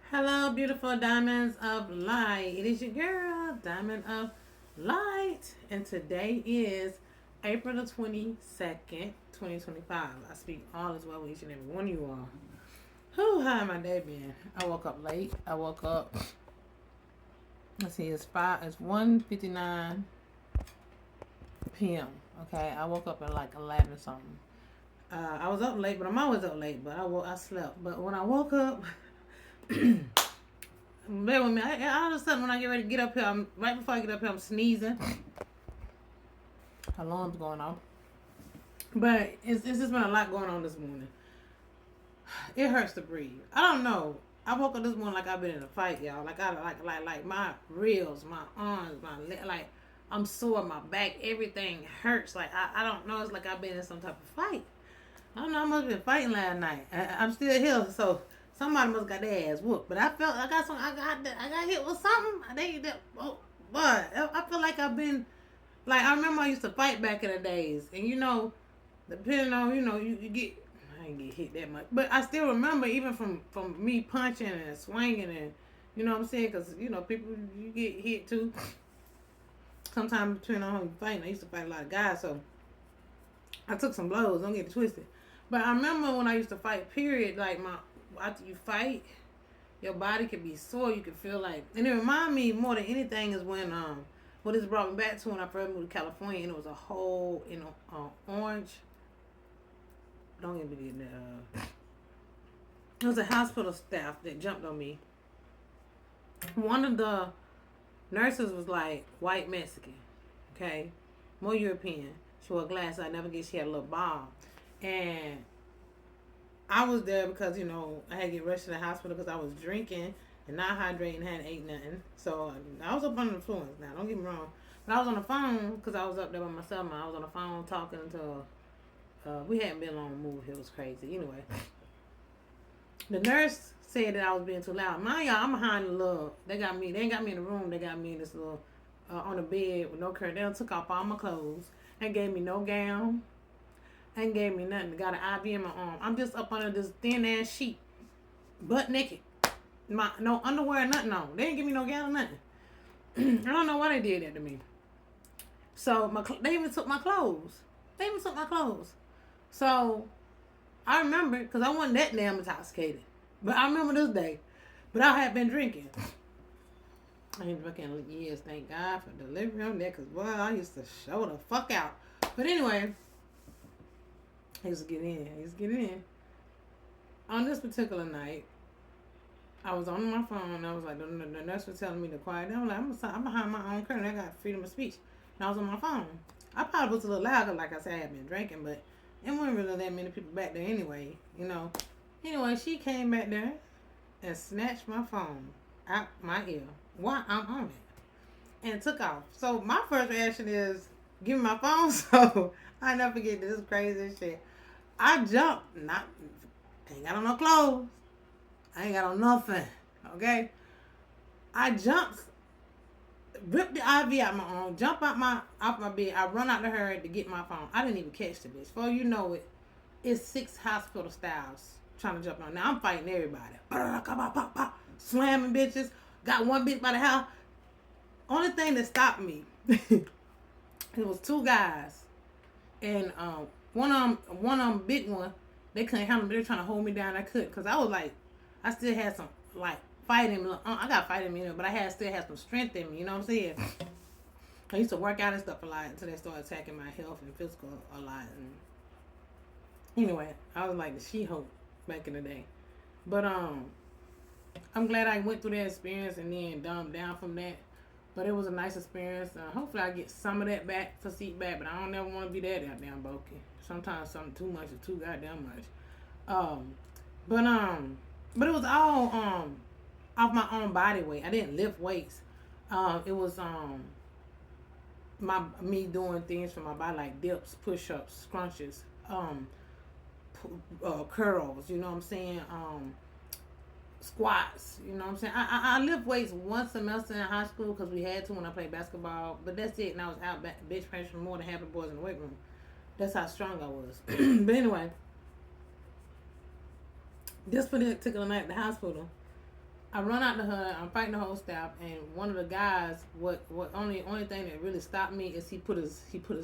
Hello, beautiful diamonds of light. It is your girl, Diamond of Light. And today is April the 22nd, 2025. I speak all as well with each and every one of you all. How my day been? I woke up late. I woke up, let's see, it's 1:59 p.m. Okay, I woke up at like 11 something. I was up late, but I'm always up late, but I slept. But when I woke up, bear with me. All of a sudden, when I get ready to get up here, right before I get up here, I'm sneezing. Alarm's going off. But it's just been a lot going on this morning. It hurts to breathe. I don't know. I woke up this morning like I've been in a fight, y'all. Like my ribs, my arms, like I'm sore. My back, everything hurts. Like I don't know. It's like I've been in some type of fight. I don't know. I must have been fighting last night. I'm still here, so somebody must got their ass whooped. But I felt I got some. I got hit with something. But I feel like I've been like I remember I used to fight back in the days, and depending on you get. I didn't get hit that much, but I still remember even from me punching and swinging and you know what I'm saying, because people you get hit too. Sometimes depending on how you fight. I used to fight a lot of guys, so I took some blows. Don't get it twisted. But I remember when I used to fight. Period. Like after you fight, your body could be sore. You could feel like, and it remind me more than anything is when what this brought me back to when I first moved to California, and it was a whole orange. Don't get me it was a hospital staff that jumped on me. One of the nurses was like white Mexican, okay, more European. She wore glasses. I never get. She had a little bob, and I was there because I had to get rushed to the hospital because I was drinking and not hydrating, hadn't ate nothing. So I was up under the influence. Now don't get me wrong, but I was on the phone because I was up there by myself. I was on the phone talking to. We hadn't been long move. It was crazy. Anyway, the nurse said that I was being too loud. Mind y'all, I'm behind the little. They ain't got me in the room. They got me in this little on the bed with no curtain. They took off all my clothes and gave me no gown. Ain't gave me nothing. Got an IV in my arm. I'm just up under this thin ass sheet, butt naked. No underwear, nothing on. They didn't give me no gown or nothing. I don't know why they did that to me. So they even took my clothes. So I remember because I wasn't that damn intoxicated, but I remember this day. But I had been drinking. I ain't drinking years. Thank God for delivery on that, because boy, I used to show the fuck out. But anyway. He was getting in. On this particular night, I was on my phone. And I was like, the nurse was telling me to quiet down. I'm like, I'm behind my own curtain. I got freedom of speech. And I was on my phone. I probably was a little loud because, like I said, I had been drinking, but it wasn't really that many people back there anyway. Anyway, she came back there and snatched my phone out my ear while I'm on it and took off. So my first reaction is, give me my phone. So I never forget this crazy shit. I jumped, ain't got on no clothes. I ain't got on nothing. Okay? I jumped, ripped the IV out my arm, jump off my bed. I run out to her to get my phone. I didn't even catch the bitch. Before you know it, it's 6 hospital staffs trying to jump on. Now I'm fighting everybody. Slamming bitches. Got one bitch by the house. Only thing that stopped me, it was 2 guys. And one of them big one, they couldn't handle me. They were trying to hold me down. I couldn't, because I was like, I still had some like fight in me. I got fight in me, but I still had some strength in me. You know what I'm saying? I used to work out and stuff a lot until they started attacking my health and physical a lot. And anyway, I was like the She-Hulk back in the day. But I'm glad I went through that experience and then dumbed down from that. But it was a nice experience. Hopefully I get some of that back, physique back, but I don't never want to be that goddamn bulky. Sometimes something too much is too goddamn much. But it was all off my own body weight. I didn't lift weights. It was me doing things for my body like dips, push-ups, scrunches, curls. You know what I'm saying? Squats, you know what I'm saying? I lift weights one semester in high school because we had to when I played basketball, but that's it. And I was out bench pressing more than half the boys in the weight room. That's how strong I was. But anyway, this particular night at the hospital, I run out to her. I'm fighting the whole staff, and one of the guys, what only thing that really stopped me is he put his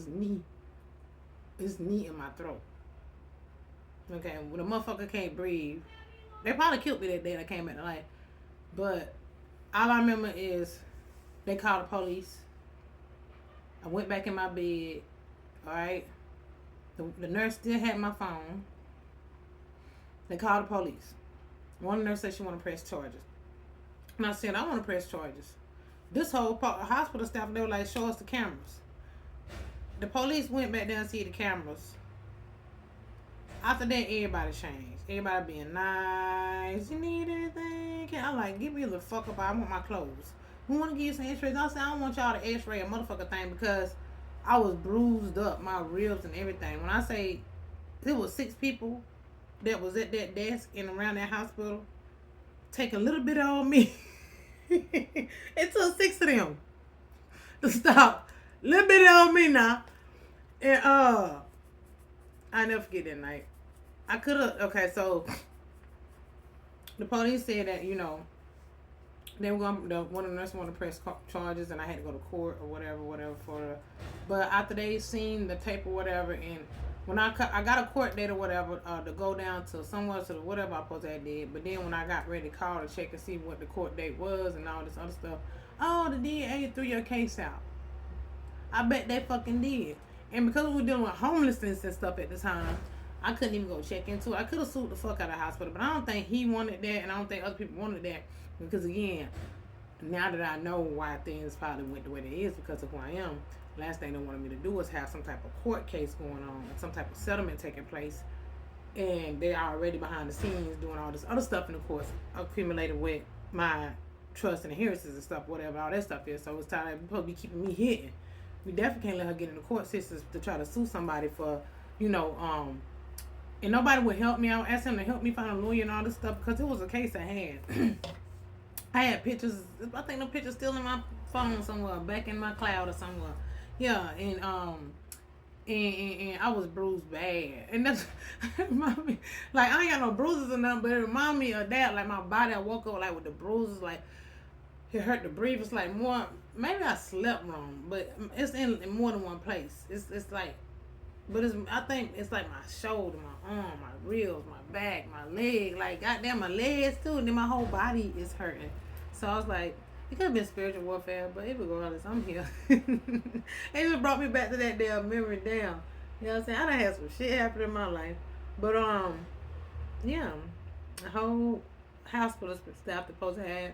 knee in my throat. Okay, when a motherfucker can't breathe, they probably killed me that day. I came back to life, but all I remember is they called the police. I went back in my bed. All right, the nurse still had my phone. They called the police. One nurse said she want to press charges. And I said, I want to press charges. This whole hospital staff, they were like, show us the cameras. The police went back there and see the cameras. After that, everybody changed. Everybody being nice. You need anything? I'm like, give me the fuck up. I want my clothes. We want to give you some x-rays. I said, I don't want y'all to x-ray a motherfucker thing because I was bruised up, my ribs and everything. When I say there was 6 people that was at that desk and around that hospital, take a little bit on me. It took 6 of them to stop. A little bit on me now. And I never forget that night. I could have, okay, so the police said that, they were going to, one of the nurses wanted to press charges and I had to go to court or whatever for the, but after they seen the tape or whatever, and when I got a court date or whatever to go down to somewhere to whatever I supposed to have did, but then when I got ready to call to check and see what the court date was and all this other stuff, oh, the DA threw your case out. I bet they fucking did. And because we were dealing with homelessness and stuff at the time, I couldn't even go check into it. I could have sued the fuck out of the hospital, but I don't think he wanted that, and I don't think other people wanted that. Because again, now that I know why things probably went the way they is because of who I am, last thing they wanted me to do was have some type of court case going on, some type of settlement taking place, and they're already behind the scenes doing all this other stuff, and of course accumulated with my trust and inheritances and stuff, whatever all that stuff is. So it's time to be keeping me hidden. We definitely can't let her get in the court systems to try to sue somebody for, and nobody would help me. I would ask him to help me find a lawyer and all this stuff because it was a case I had. I had pictures. I think the picture's still in my phone somewhere, back in my cloud or somewhere. Yeah, and I was bruised bad, and that's remind me, like I ain't got no bruises or nothing, but it remind me of that. Like my body, I woke up like with the bruises, like it hurt to breathe. It's like more. Maybe I slept wrong, but it's in more than one place. It's like, but I think it's like my shoulder, my arm, my ribs, my back, my leg. Like goddamn, my legs too, and then my whole body is hurting. So I was like, it could have been spiritual warfare, but regardless, I'm here. It just brought me back to that damn memory down. You know what I'm saying? I done had some shit happen in my life. But yeah. The whole hospital staff supposed to have,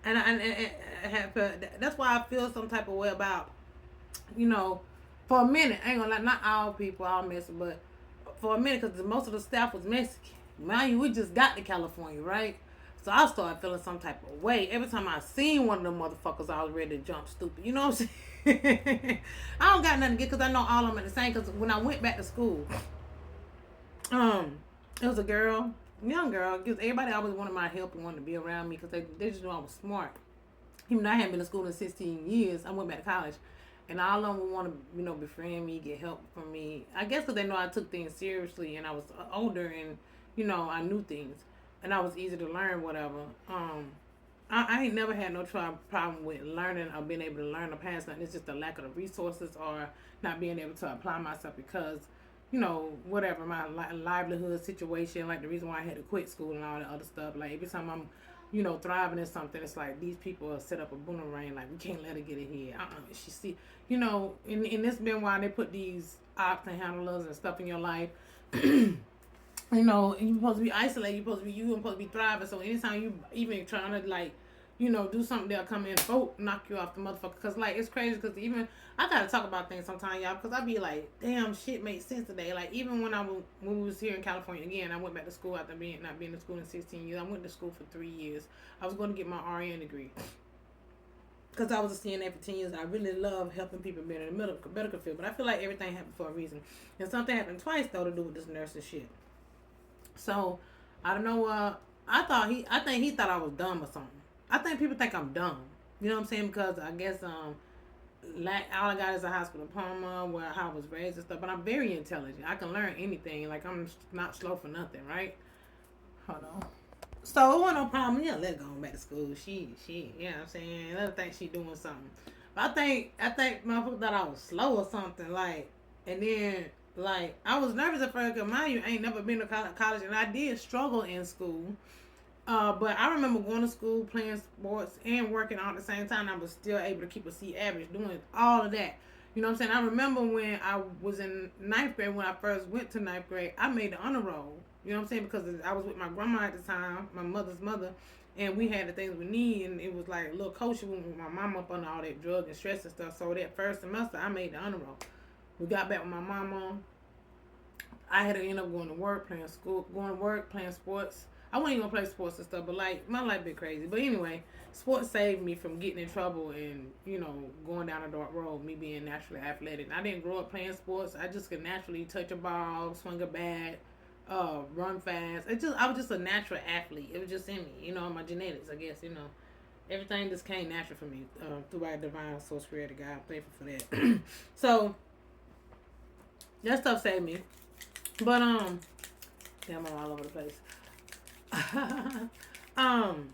and I had, that's why I feel some type of way about, for a minute, I ain't gonna lie, not all people, all Mexican, but for a minute, because most of the staff was Mexican. Mind you, we just got to California, right? So I started feeling some type of way. Every time I seen one of them motherfuckers, I was ready to jump stupid. You know what I'm saying? I don't got nothing to get because I know all of them are the same. Because when I went back to school, it was a girl, young girl. Because everybody always wanted my help and wanted to be around me because they just knew I was smart. Even though I hadn't been to school in 16 years, I went back to college. And all of them would want to, befriend me, get help from me. I guess because they know I took things seriously and I was older and, I knew things. And I was easy to learn, whatever. I ain't never had no problem with learning or being able to learn or pass nothing. It's just the lack of the resources or not being able to apply myself because, whatever, my livelihood situation, like the reason why I had to quit school and all that other stuff. Like every time I'm, thriving in something, it's like these people set up a boomerang, like we can't let her get ahead. She see, and this been why they put these ops and handlers and stuff in your life. And you're supposed to be isolated. You're supposed to be thriving. So anytime you even trying to do something, they'll come in, knock you off the motherfucker. Cause it's crazy. Cause even I gotta talk about things sometimes, y'all. Cause I be like, damn, shit makes sense today. Like even when we was here in California again, I went back to school after not being in school in 16 years. I went to school for 3 years. I was going to get my RN degree. Cause I was a CNA for 10 years. I really love helping people being in the medical field. But I feel like everything happened for a reason. And something happened twice though to do with this nursing shit. So, I don't know, I think he thought I was dumb or something. I think people think I'm dumb. You know what I'm saying? Because I guess, all I got is a high school diploma, where I was raised and stuff. But I'm very intelligent. I can learn anything. Like, I'm not slow for nothing, right? Hold on. So it wasn't no problem. Yeah, let her go back to school. You know what I'm saying? Let her think she doing something. But I think motherfucker thought I was slow or something. Like, and then, like, I was nervous at first because mind you, I ain't never been to college, and I did struggle in school. But I remember going to school, playing sports, and working all at the same time. I was still able to keep a C average, doing all of that. You know what I'm saying? I remember when I was in ninth grade, when I first went to ninth grade, I made the honor roll. You know what I'm saying? Because I was with my grandma at the time, my mother's mother, and we had the things we need, and it was like a little coaching with my mom up on all that drug and stress and stuff. So that first semester, I made the honor roll. We got back with my mama. I had to end up going to work, playing school, going to work, playing sports. I wasn't even gonna play sports and stuff, but like my life been crazy. But anyway, sports saved me from getting in trouble and going down a dark road. Me being naturally athletic. I didn't grow up playing sports. I just could naturally touch a ball, swing a bat, run fast. I was just a natural athlete. It was just in me. My genetics. I guess everything just came natural for me through our divine source spirit. God, I'm thankful for that. So that stuff saved me. But damn, I'm all over the place. um,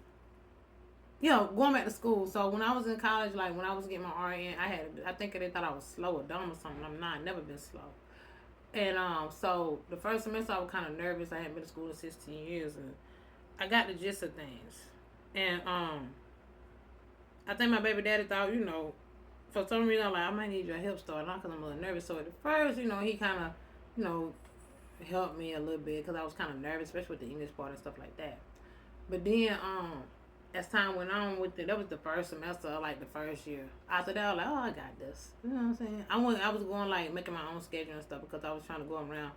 going back to school. So when I was in college, like when I was getting my RN, I think they thought I was slow or dumb or something. I'm not. I've never been slow. And so the first semester I was kind of nervous. I hadn't been to school in 16 years, and I got the gist of things. And I think my baby daddy thought, for some reason, I'm like, I might need your help starting out because I'm a little nervous. So at the first, he kind of, helped me a little bit because I was kind of nervous, especially with the English part and stuff like that. But then, as time went on with it, that was the first semester, like the first year. After that, I was like, oh, I got this. You know what I'm saying? I was going like making my own schedule and stuff because I was trying to go around.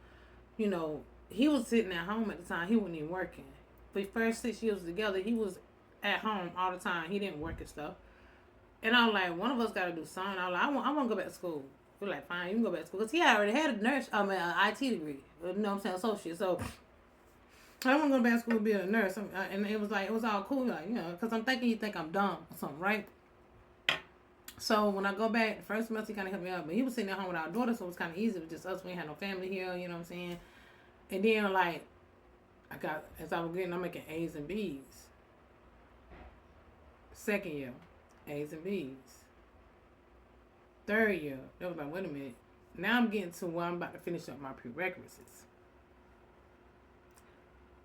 He was sitting at home at the time. He wasn't even working. For the first 6 years together, he was at home all the time. He didn't work and stuff. And I was like, one of us got to do something. I was like, I want to go back to school. We're like, fine, you can go back to school. Because he already had an IT degree. You know what I'm saying? Associate. So, I want to go back to school and be a nurse. And it was all cool. Like, because I'm thinking you think I'm dumb or something, right? So, when I go back, the first semester, he kind of helped me out. But he was sitting at home with our daughter, so it was kind of easy. It was just us. We ain't had no family here, you know what I'm saying? And then, like, as I was I'm making A's and B's. Second year, A's and B's. Third year, they was like, wait a minute. Now I'm getting to where I'm about to finish up my prerequisites.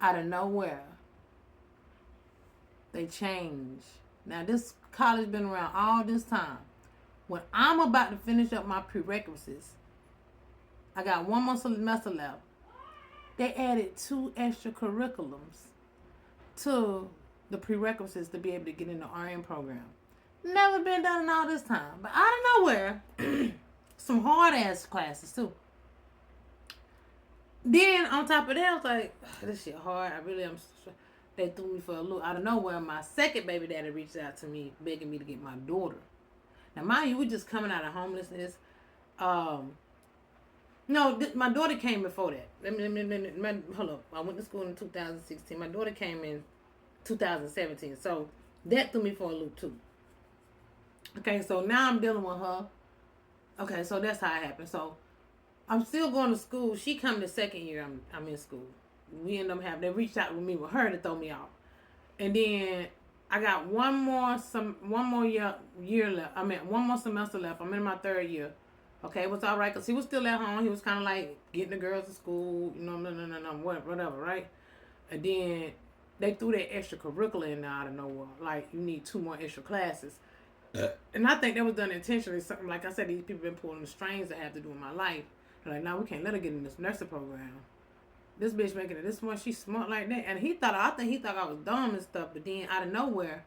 Out of nowhere, they changed. Now this college been around all this time. When I'm about to finish up my prerequisites, I got one more semester left. They added 2 extra curriculums to the prerequisites to be able to get in the RN program. Never been done in all this time. But out of nowhere, some hard ass classes too. Then on top of that, I was like, this shit hard. I really am. They threw me for a loop. Out of nowhere, my second baby daddy reached out to me, begging me to get my daughter. Now, mind you, we just coming out of homelessness. No, my daughter came before that. Hold up. I went to school in 2016. My daughter came in 2017. So that threw me for a loop too. Okay, so now I'm dealing with her. Okay, so that's how it happened. So I'm still going to school. She come the second year I'm in school. We end up they reached out with me with her to throw me off. And then I got one more year left. One more semester left. I'm in my third year. Okay, it was all right because he was still at home. He was kind of like getting the girls to school, no, whatever, right? And then they threw that extracurricular in there out of nowhere. Like, you need 2 more extra classes. And I think that was done intentionally. Something like I said, these people been pulling the strings I have to do in my life. They're like, no, we can't let her get in this nursing program. This bitch making it this much, she's smart like that. And I think he thought I was dumb and stuff. But then out of nowhere,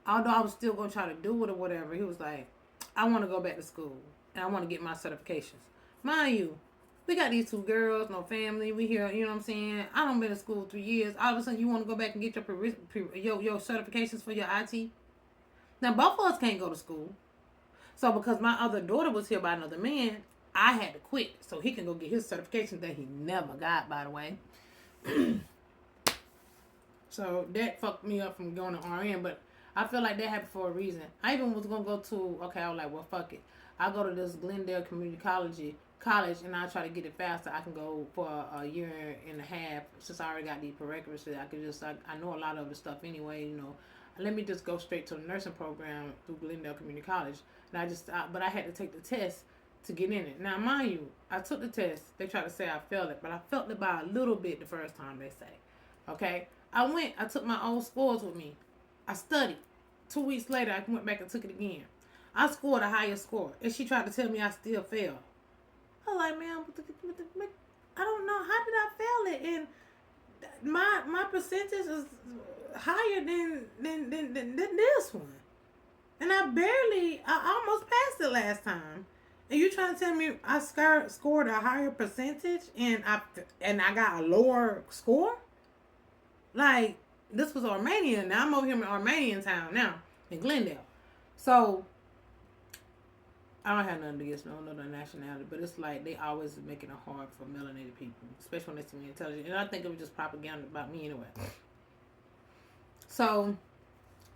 although I was still gonna try to do it or whatever, he was like, I want to go back to school and I want to get my certifications. Mind you, we got these 2 girls, no family. We here, you know what I'm saying? I done been to school 3 years. All of a sudden, you want to go back and get your certifications for your IT? Now, both of us can't go to school. So, because my other daughter was here by another man, I had to quit so he can go get his certification that he never got, by the way. So, that fucked me up from going to RN, but I feel like that happened for a reason. I even was going to go to, I was like, well, fuck it. I'll go to this Glendale Community College college and I try to get it faster, I can go for a year and a half since I already got the prerequisites. I know a lot of the stuff anyway, you know. Let me just go straight to the nursing program through Glendale Community College. And but I had to take the test to get in it. Now, mind you, I took the test. They tried to say I failed it, but I felt it by a little bit the first time, they say. Okay? I took my old scores with me. I studied. 2 weeks later, I went back and took it again. I scored a higher score. And she tried to tell me I still failed. I was like, man, I don't know. How did I fail it? And my percentage is higher than this one. And I almost passed it last time. And you trying to tell me I scored a higher percentage and I got a lower score? Like, this was Armenian. Now I'm over here in Armenian town now, in Glendale. So, I don't have nothing against no other nationality, but it's like they always making it hard for melanated people, especially when they see me intelligent. And I think it was just propaganda about me anyway. So,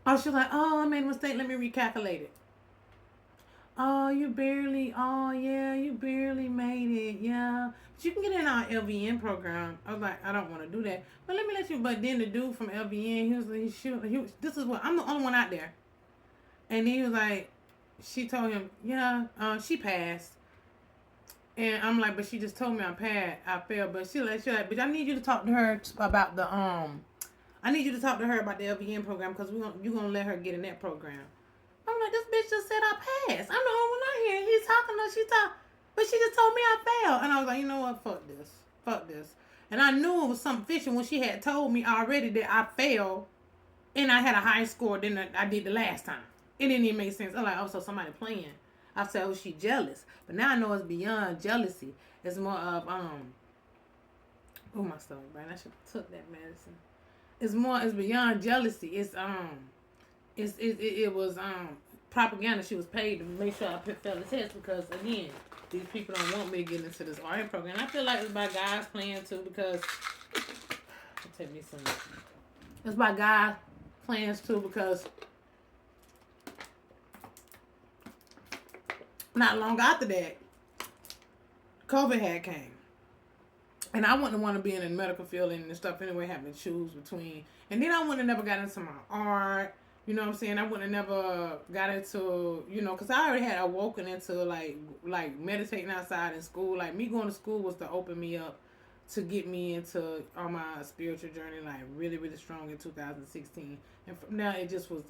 she was like, oh, I made a mistake. Let me recalculate it. Oh, you barely made it. Yeah. But you can get in our LVN program. I was like, I don't want to do that. But let me let you. But then the dude from LVN, this is what, I'm the only one out there. And he was like, she told him, yeah, she passed. And I'm like, but she just told me I failed. But she like, but I need you to talk to her about the, I need you to talk to her about the LVN program because you're going to let her get in that program. I'm like, this bitch just said I passed. I'm the only one out here. He's talking to her. But she just told me I failed. And I was like, you know what? Fuck this. And I knew it was something fishy when she had told me already that I failed and I had a higher score than I did the last time. It didn't even make sense. I'm like, oh, so somebody playing. I said, oh, she jealous. But now I know it's beyond jealousy. It's more of, oh, my stomach, man. I should have took that medicine. It's beyond jealousy. It was propaganda. She was paid to make sure I failed the test because, again, these people don't want me to get into this RN program. I feel like it's by guys playing too because it's by guys playing too because not long after that, COVID had came. And I wouldn't want to be in the medical field and stuff anyway, having to choose between. And then I wouldn't have never got into my art. You know what I'm saying? I wouldn't have never got into, because I already had awoken into, like meditating outside in school. Like, me going to school was to open me up to get me into on my spiritual journey, like, really, really strong in 2016. And from now,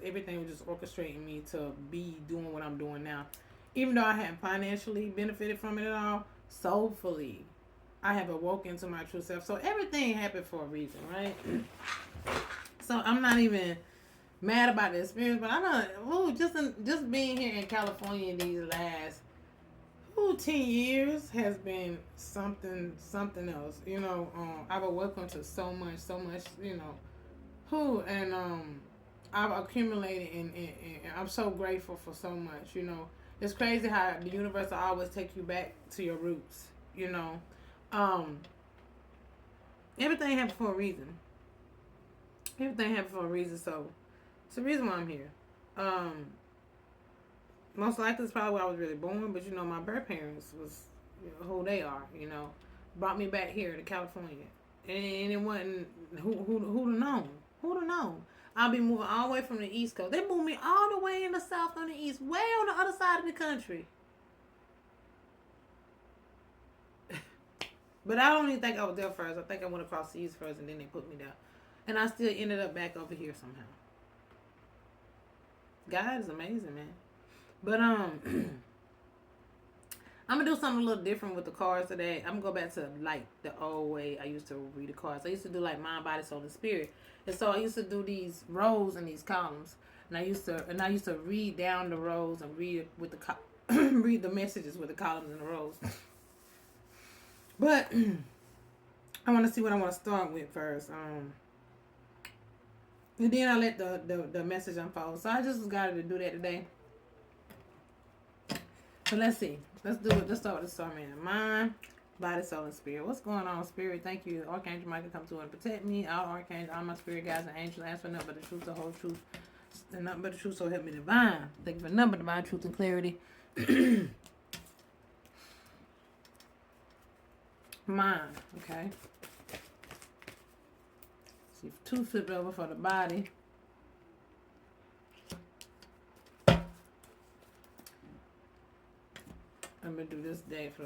everything was just orchestrating me to be doing what I'm doing now. Even though I hadn't financially benefited from it at all, soulfully, I have awoken to my true self. So everything happened for a reason, right? So I'm not even mad about the experience, but I know, just being here in California these last 10 years has been something else. I've awoken to so much, and I've accumulated and I'm so grateful for so much. It's crazy how the universe will always take you back to your roots. Everything happened for a reason. So it's the reason why I'm here. Most likely it's probably where I was really born, but my birth parents was who they are, brought me back here to California. And it wasn't who'd have known? Who'd have known? I'll be moving all the way from the East Coast. They moved me all the way in the South on the East, way on the other side of the country. But I don't even think I was there first. I think I went across the East first and then they put me there. And I still ended up back over here somehow. God is amazing, man. But I'm gonna do something a little different with the cards today. I'm gonna go back to like the old way I used to read the cards. I used to do like mind, body, soul, and spirit. And so I used to do these rows and these columns. And I used to read down the rows and read with the read the messages with the columns and the rows. But I want to see what I want to start with first. And then I let the message unfold. So I just got to do that today. So let's see. Let's do it. Let's start with the star man. Mind, body, soul, and spirit. What's going on, spirit? Thank you. Archangel Michael, come to and protect me. All archangels, all my spirit guides and angels, ask for nothing but the truth, the whole truth, and nothing but the truth, so help me divine. Thank you for nothing but divine truth and clarity. Mind, okay. See, 2 flipped over for the body. I'm gonna do this day for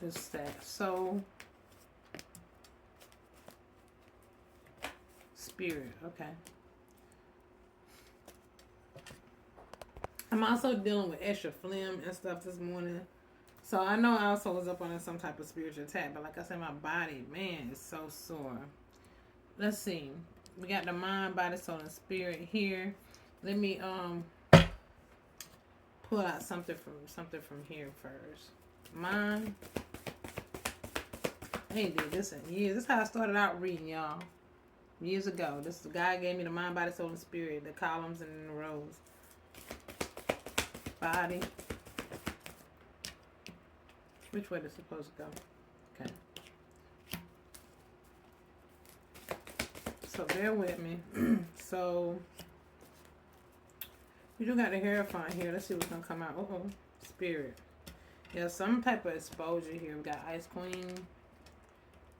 this stack. Soul, spirit, okay. I'm also dealing with extra phlegm and stuff this morning. So I know I also was up on some type of spiritual attack, but like I said, my body, man, is so sore. Let's see. We got the mind, body, soul, and spirit here. Let me pull out something from here first. Mind. I ain't did this in years. This is how I started out reading, y'all. Years ago. This the guy gave me the mind, body, soul, and spirit, the columns and the rows. Body. Which way is it supposed to go? Okay. So bear with me. So we do got the Hierophant here. Let's see what's gonna come out. Spirit. Yeah, some type of exposure here. We got Ice Queen.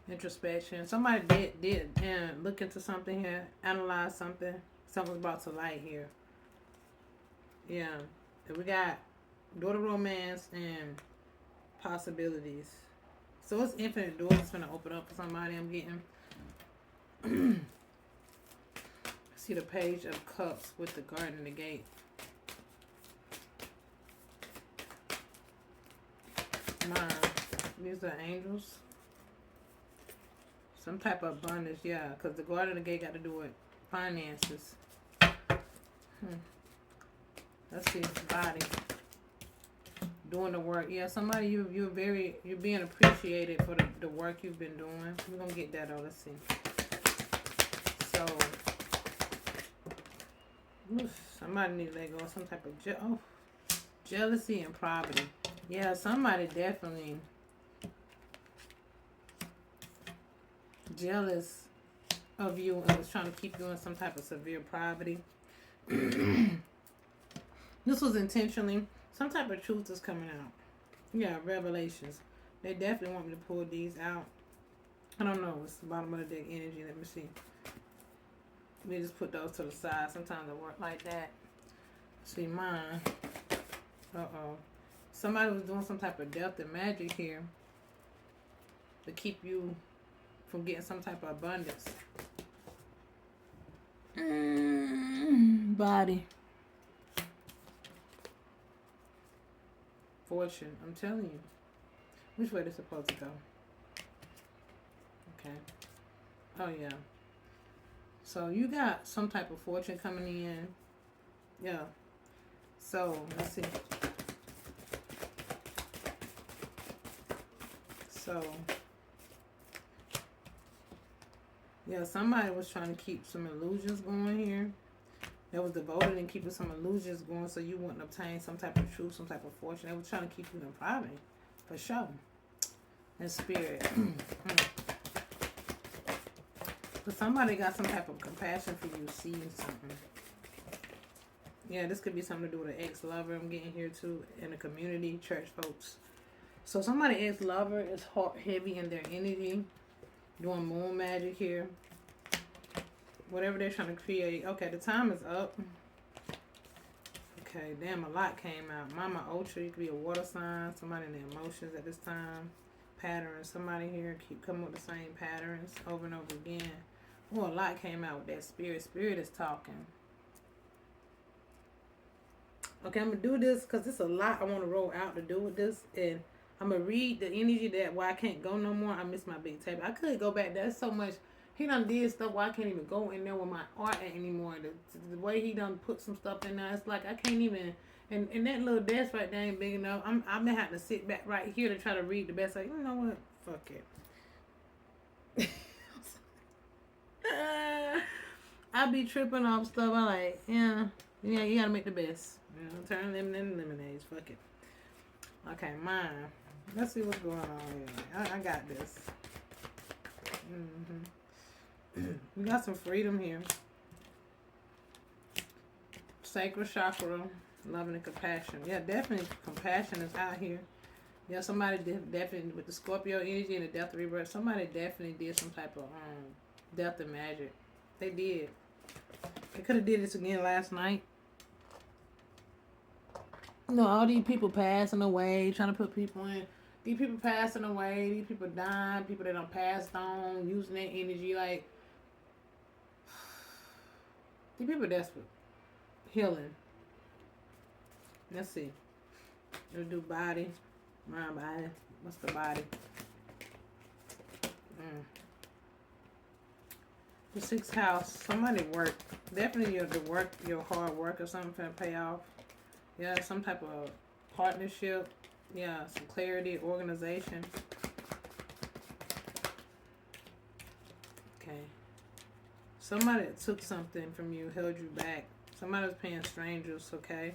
Introspection. Somebody did and look into something here, analyze something. Something's brought to light here. Yeah. And we got daughter romance and possibilities. So it's infinite doors that's gonna open up for somebody. I'm getting see the Page of Cups with the Garden and the Gate. These are angels. Some type of abundance, yeah, because the Garden and the Gate got to do with finances. Let's see, body. Doing the work. Yeah, somebody you're being appreciated for the work you've been doing. We're gonna get that out. Let's see. So somebody needs to let go of some type of jealousy and poverty. Yeah, somebody definitely jealous of you and was trying to keep you in some type of severe poverty. This was intentionally. Some type of truth is coming out. Yeah, revelations. They definitely want me to pull these out. I don't know. It's the bottom of the deck energy. Let me see. Let me just put those to the side. Sometimes it work like that. See, mine. Somebody was doing some type of depth and magic here to keep you from getting some type of abundance. Body. Fortune. I'm telling you. Which way they're supposed to go? Okay. Oh, yeah. So you got some type of fortune coming in. Yeah. So, let's see. So, yeah, somebody was trying to keep some illusions going here. That was devoted in keeping some illusions going so you wouldn't obtain some type of truth, some type of fortune. They were trying to keep you in poverty, for sure. And spirit. But somebody got some type of compassion for you seeing something. Yeah, this could be something to do with an ex-lover I'm getting here too. In the community, church folks. So somebody ex-lover is heavy in their energy. Doing moon magic here. Whatever they're trying to create. Okay, the time is up. Okay, damn, a lot came out. Mama Ultra, you could be a water sign. Somebody in their emotions at this time. Patterns. Somebody here keep coming with the same patterns over and over again. Well, a lot came out with that spirit. Spirit is talking. Okay, I'm going to do this because it's a lot I want to roll out to do with this. And I'm going to read the energy that why I can't go no more. I miss my big table. I could go back. There's so much. He done did stuff where I can't even go in there with my art anymore. The way he done put some stuff in there, it's like I can't even. And that little desk right there ain't big enough. I'm gonna have to sit back right here to try to read the best. Like, you know what? Fuck it. I be tripping off stuff. I like, yeah, you gotta make the best. You know, turn lemon into lemonades. Fuck it. Okay, mine. Let's see what's going on here. I got this. We got some freedom here. Sacral chakra, loving and compassion. Yeah, definitely compassion is out here. Yeah, somebody definitely with the Scorpio energy and the death rebirth. Somebody definitely did some type of death and magic. They did. They could have did this again last night. You know, all these people passing away, trying to put people in. These people passing away. These people dying. People that done passed on, using their energy. Like, these people desperate. Healing. Let's see. We'll do body. My body. What's the body? The sixth house. Somebody work. Definitely your hard work or something to pay off. Yeah, some type of partnership. Yeah, some clarity, organization. Okay. Somebody took something from you, held you back. Somebody was paying strangers, okay?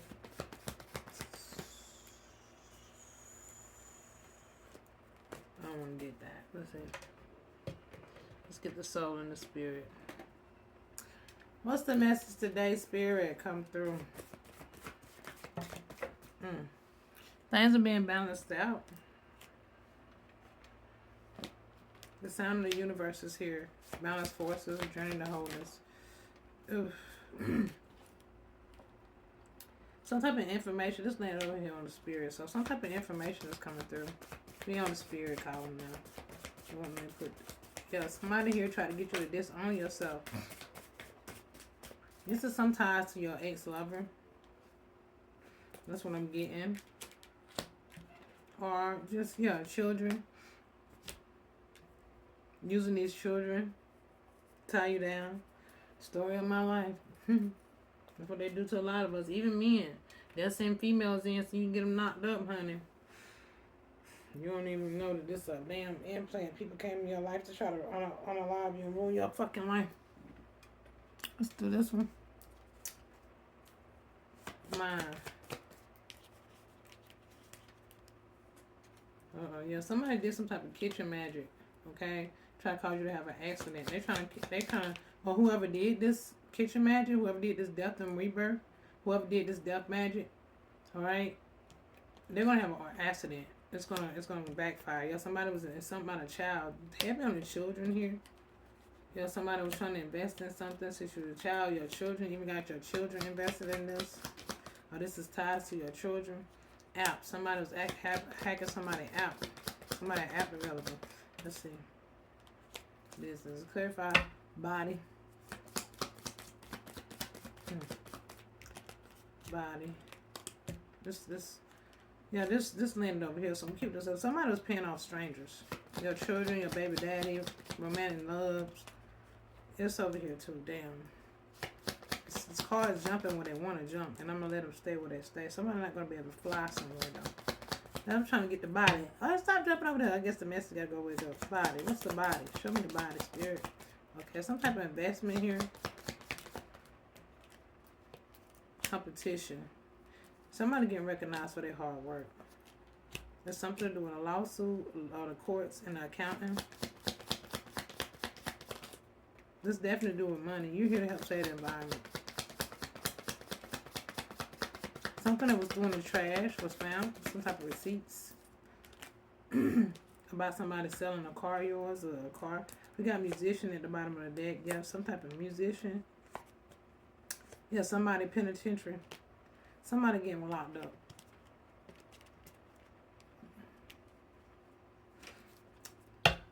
I don't want to get that. Let's see. Let's get the soul and the spirit. What's the message today, spirit? Come through. Things are being balanced out. The sound of the universe is here. Balanced forces, journey to wholeness. Some type of information. This land over here on the spirit. So some type of information is coming through. Be on the spirit column now. You want me to put? Yeah, somebody here try to get you to disown yourself. This is some ties to your ex-lover. That's what I'm getting. Or just, yeah, children. Using these children. Tie you down. Story of my life. That's what they do to a lot of us. Even men. They'll send females in so you can get them knocked up, honey. You don't even know that this is a damn implant. People came in your life to try to unalive you and ruin your fucking life. Let's do this one. Mine. Yeah, somebody did some type of kitchen magic, okay? Try to cause you to have an accident. Or whoever did this kitchen magic, whoever did this death and rebirth, whoever did this death magic, all right? They're gonna have an accident. It's gonna backfire. Yeah, somebody was something about a child. Heavy on the children here. Yeah, somebody was trying to invest in something. Since you're a child, your children, even got your children invested in this. Or this is tied to your children. App. Somebody was hacking somebody app. Somebody app available. Let's see. Business. Clarify. Body. Body. This land over here. So I'm keep this up. Somebody was paying off strangers. Your children, your baby daddy, romantic loves. It's over here too. Damn. This car is jumping where they want to jump, and I'm gonna let them stay where they stay. Somebody's not gonna be able to fly somewhere though. Now I'm trying to get the body. Oh, stop jumping over there. I guess the message gotta go with the body. What's the body? Show me the body, spirit. Okay, some type of investment here. Competition. Somebody getting recognized for their hard work. There's something to do with a lawsuit or the courts and the accounting. This definitely do with money. You're here to help save the environment. Something that was doing the trash was found. Some type of receipts. About somebody selling a car of yours or a car. We got musician at the bottom of the deck. Yeah, some type of musician. Yeah, somebody penitentiary. Somebody getting locked up.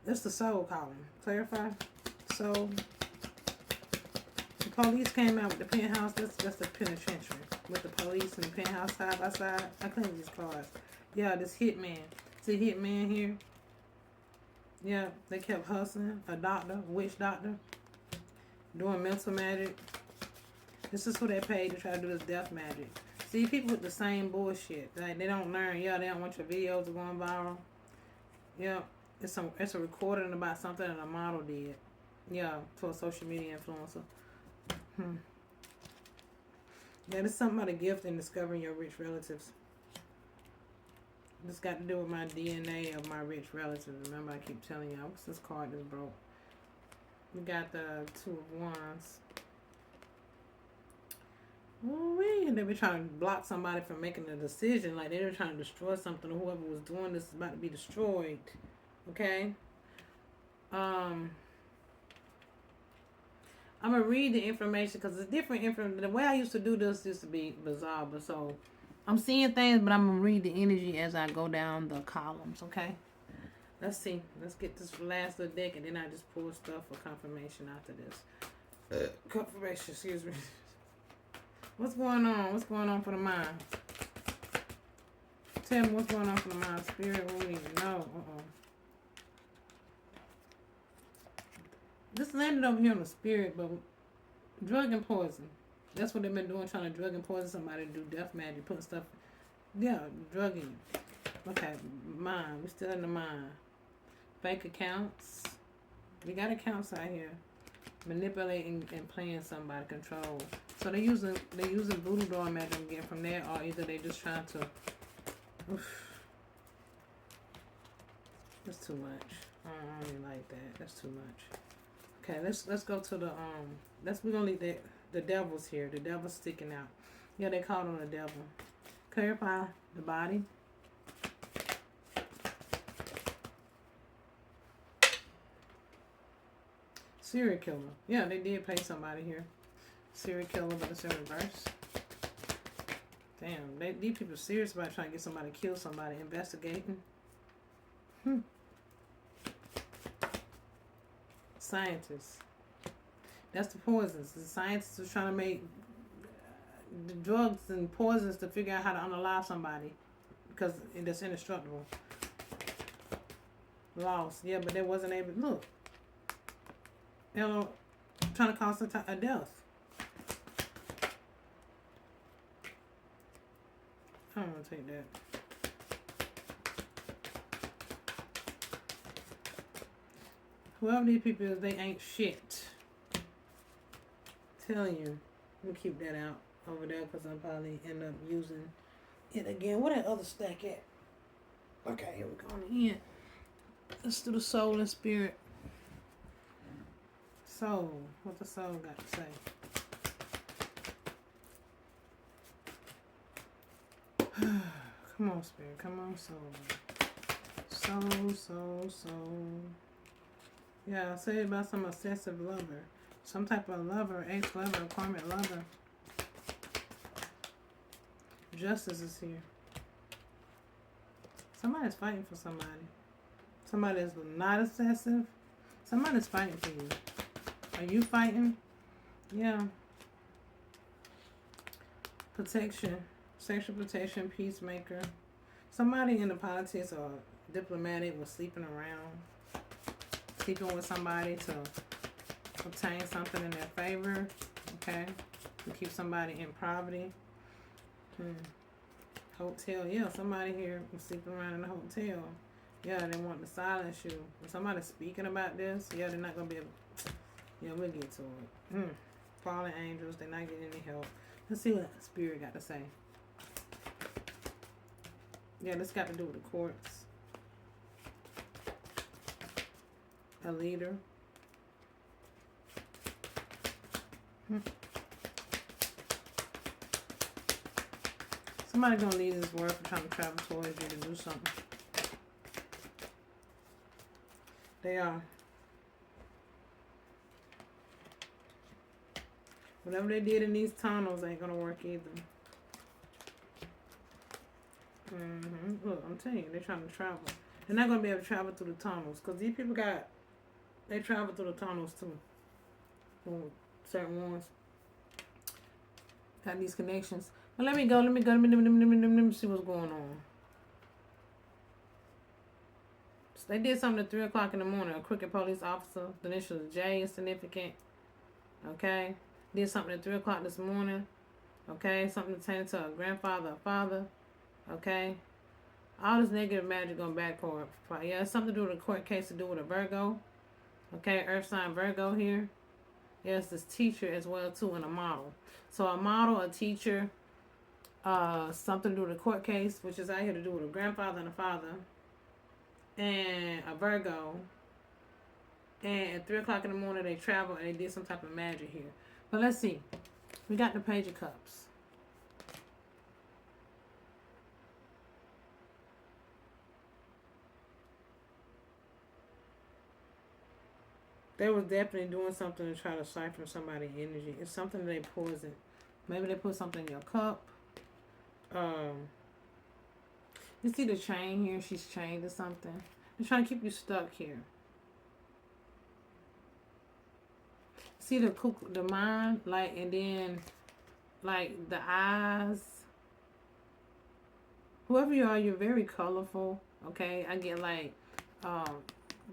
That's the soul column. Clarify. Soul. The police came out with the penthouse. That's the penitentiary. With the police and the penthouse side by side. I clean these cards. Yeah, this hitman. See hitman here? Yeah, they kept hustling. A doctor, a witch doctor. Doing mental magic. This is who they paid to try to do this death magic. See, people with the same bullshit. Like, they don't learn. Yeah, they don't want your videos to go viral. Yeah, it's a recording about something that a model did. Yeah, for a social media influencer. Yeah, this is something about a gift and discovering your rich relatives. This got to do with my DNA of my rich relatives. Remember, I keep telling y'all, what's this card that's broke? We got the Two of Wands. Ooh-wee, think they were trying to block somebody from making a decision. Like they were trying to destroy something, or whoever was doing this is about to be destroyed. Okay. I'm gonna read the information because it's different information. The way I used to do this used to be bizarre, but so I'm seeing things, but I'm gonna read the energy as I go down the columns. Okay. Let's see. Let's get this last little deck, and then I just pull stuff for confirmation after this. Confirmation. Excuse me. What's going on? What's going on for the mind? Tell me what's going on for the mind. Spirit, what we need to know. This landed over here on the spirit, but drug and poison. That's what they've been doing, trying to drug and poison somebody to do death magic, putting stuff. Yeah, drugging. Okay, mind. We're still in the mind. Bank accounts. We got accounts out here. Manipulating and playing somebody, control. So they're using voodoo doll magic I'm getting from there, or either they just trying to. Oof. That's too much. I don't really like that. That's too much. Okay, let's go to the we're gonna leave the devil's here. The devil's sticking out. Yeah, they called on the devil. Clarify the body. Serial killer. Yeah, they did pay somebody here. Serial killer, but it's in reverse. Damn, these people are serious about trying to get somebody to kill somebody, investigating. Scientists. That's the poisons. The scientists are trying to make the drugs and poisons to figure out how to unalive somebody because it's indestructible. Lost. Yeah, but they wasn't able to look. They're trying to cause a death. I don't want to take that. Whoever these people is, they ain't shit. Telling you. We'll keep that out over there because I'll probably end up using it again. Where that other stack at? Okay, here we go in. Let's do the soul and spirit. Soul. What the soul got to say? Come on, spirit. Come on, soul. Soul. Yeah, I say about some obsessive lover. Some type of lover, ex-lover, karmic lover. Justice is here. Somebody's fighting for somebody. Somebody is not obsessive. Somebody's fighting for you. Are you fighting? Yeah. Protection. Sexual protection, peacemaker. Somebody in the politics or diplomatic was sleeping around. Sleeping with somebody to obtain something in their favor. Okay. To keep somebody in poverty. Hotel. Yeah, somebody here was sleeping around in the hotel. Yeah, they want to silence you. If somebody's speaking about this, yeah, they're not going to be able. Yeah, we'll get to it. Fallen angels, they're not getting any help. Let's see what spirit got to say. Yeah, this got to do with the courts. A leader. Somebody gonna leave this world for trying to travel towards you to do something. They are. Whatever they did in these tunnels ain't gonna work either. Look, I'm telling you, they're trying to travel. They're not gonna be able to travel through the tunnels because these people they travel through the tunnels too. Certain ones got these connections. But let me see what's going on. So they did something at 3 o'clock in the morning. A crooked police officer, the initials J is significant. Okay. Did something at 3 o'clock this morning. Okay. Something pertaining to a grandfather or father. Okay. All this negative magic on backcourt. Yeah, it's something to do with a court case to do with a Virgo. Okay. Earth sign Virgo here. Yes, this teacher as well too, and a model. So a model, a teacher, something to do with a court case, which is out here to do with a grandfather and a father, and a Virgo. And at 3 o'clock in the morning, they traveled and they did some type of magic here. But let's see. We got the Page of Cups. They was definitely doing something to try to siphon somebody's energy. It's something they poison. Maybe they put something in your cup. Um, you see the chain here? She's chained to something. They're trying to keep you stuck here. See the mind, like, and then like the eyes. Whoever you are, you're very colorful. Okay, I get like um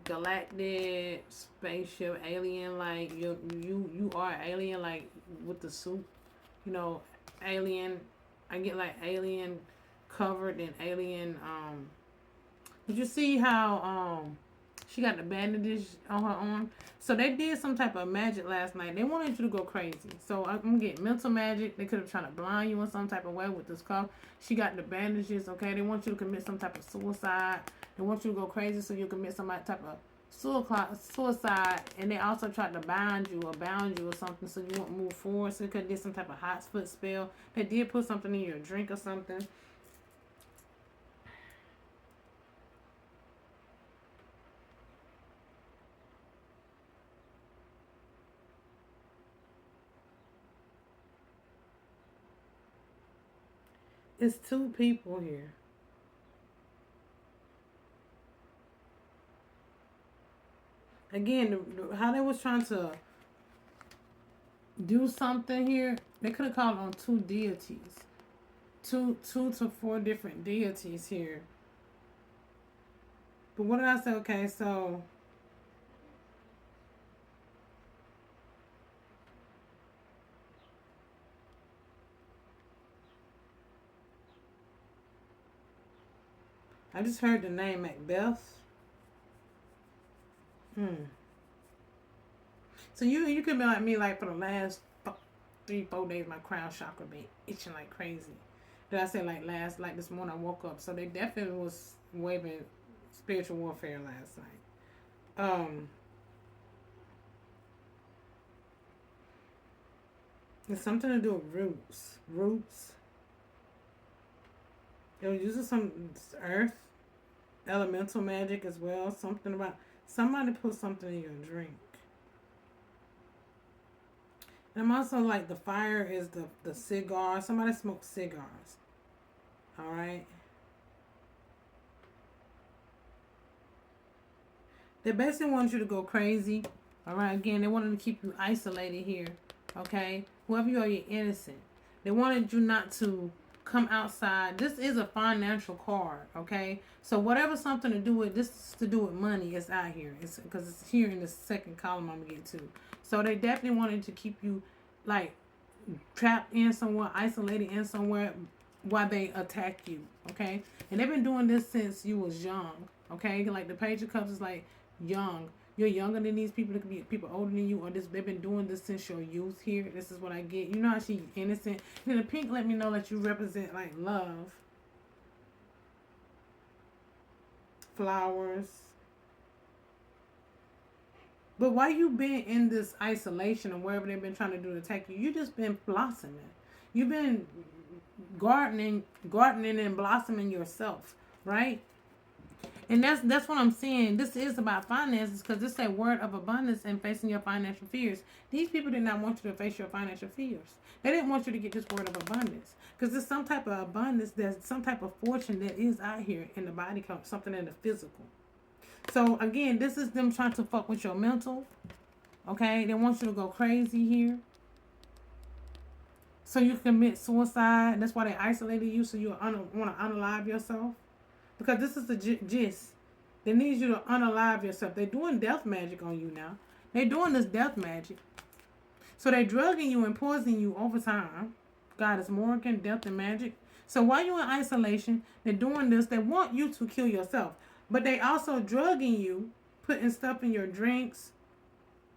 galactic spaceship alien, like you are alien, like with the suit, you know, alien. I get like alien covered in alien. Did you see how she got the bandages on her arm? So they did some type of magic last night. They wanted you to go crazy. So I'm gonna get mental magic. They could have tried to blind you in some type of way with this cuff. She got the bandages. Okay, they want you to commit some type of suicide. They want you to go crazy so you commit some type of suicide. And they also tried to bind you or something so you won't move forward. So you could have did some type of hot foot spell. They did put something in your drink or something. It's two people here. Again, how they was trying to do something here, they could have called on two deities. Two to four different deities here. But what did I say? Okay, so I just heard the name Macbeth. So you could be like me, like for the last 3-4 days, my crown chakra been itching like crazy. Did I say like this morning I woke up? So they definitely was waving spiritual warfare last night. It's something to do with roots. Roots. They were using some earth, elemental magic as well. Something about somebody put something in your drink. And I'm also like the fire is the cigar. Somebody smokes cigars. All right. They basically want you to go crazy. All right. Again, they wanted to keep you isolated here. Okay. Whoever you are, you're innocent. They wanted you not to come outside. This is a financial card. Okay. So whatever something to do with this is to do with money is out here. It's because it's here in the second column I'm gonna get to. So they definitely wanted to keep you like trapped in somewhere, isolated in somewhere while they attack you. Okay. And they've been doing this since you was young. Okay. Like the Page of Cups is like young. You're younger than these people. It could be people older than you, or this. They've been doing this since your youth. Here, this is what I get. You know how she's innocent. And then the pink let me know that you represent like love, flowers. But while you been in this isolation or wherever they've been trying to do to attack you, you just been blossoming. You've been gardening and blossoming yourself, right? And that's what I'm saying. This is about finances because this is a word of abundance and facing your financial fears. These people did not want you to face your financial fears. They didn't want you to get this word of abundance because there's some type of abundance. There's some type of fortune that is out here in the body, something in the physical. So again, this is them trying to fuck with your mental. Okay, they want you to go crazy here. So you commit suicide. That's why they isolated you. So you want to unalive yourself. Because this is the gist. They need you to unalive yourself. They're doing death magic on you now. They're doing this death magic. So they're drugging you and poisoning you over time. God is more than death and magic. So while you're in isolation, they're doing this. They want you to kill yourself. But they also drugging you, putting stuff in your drinks.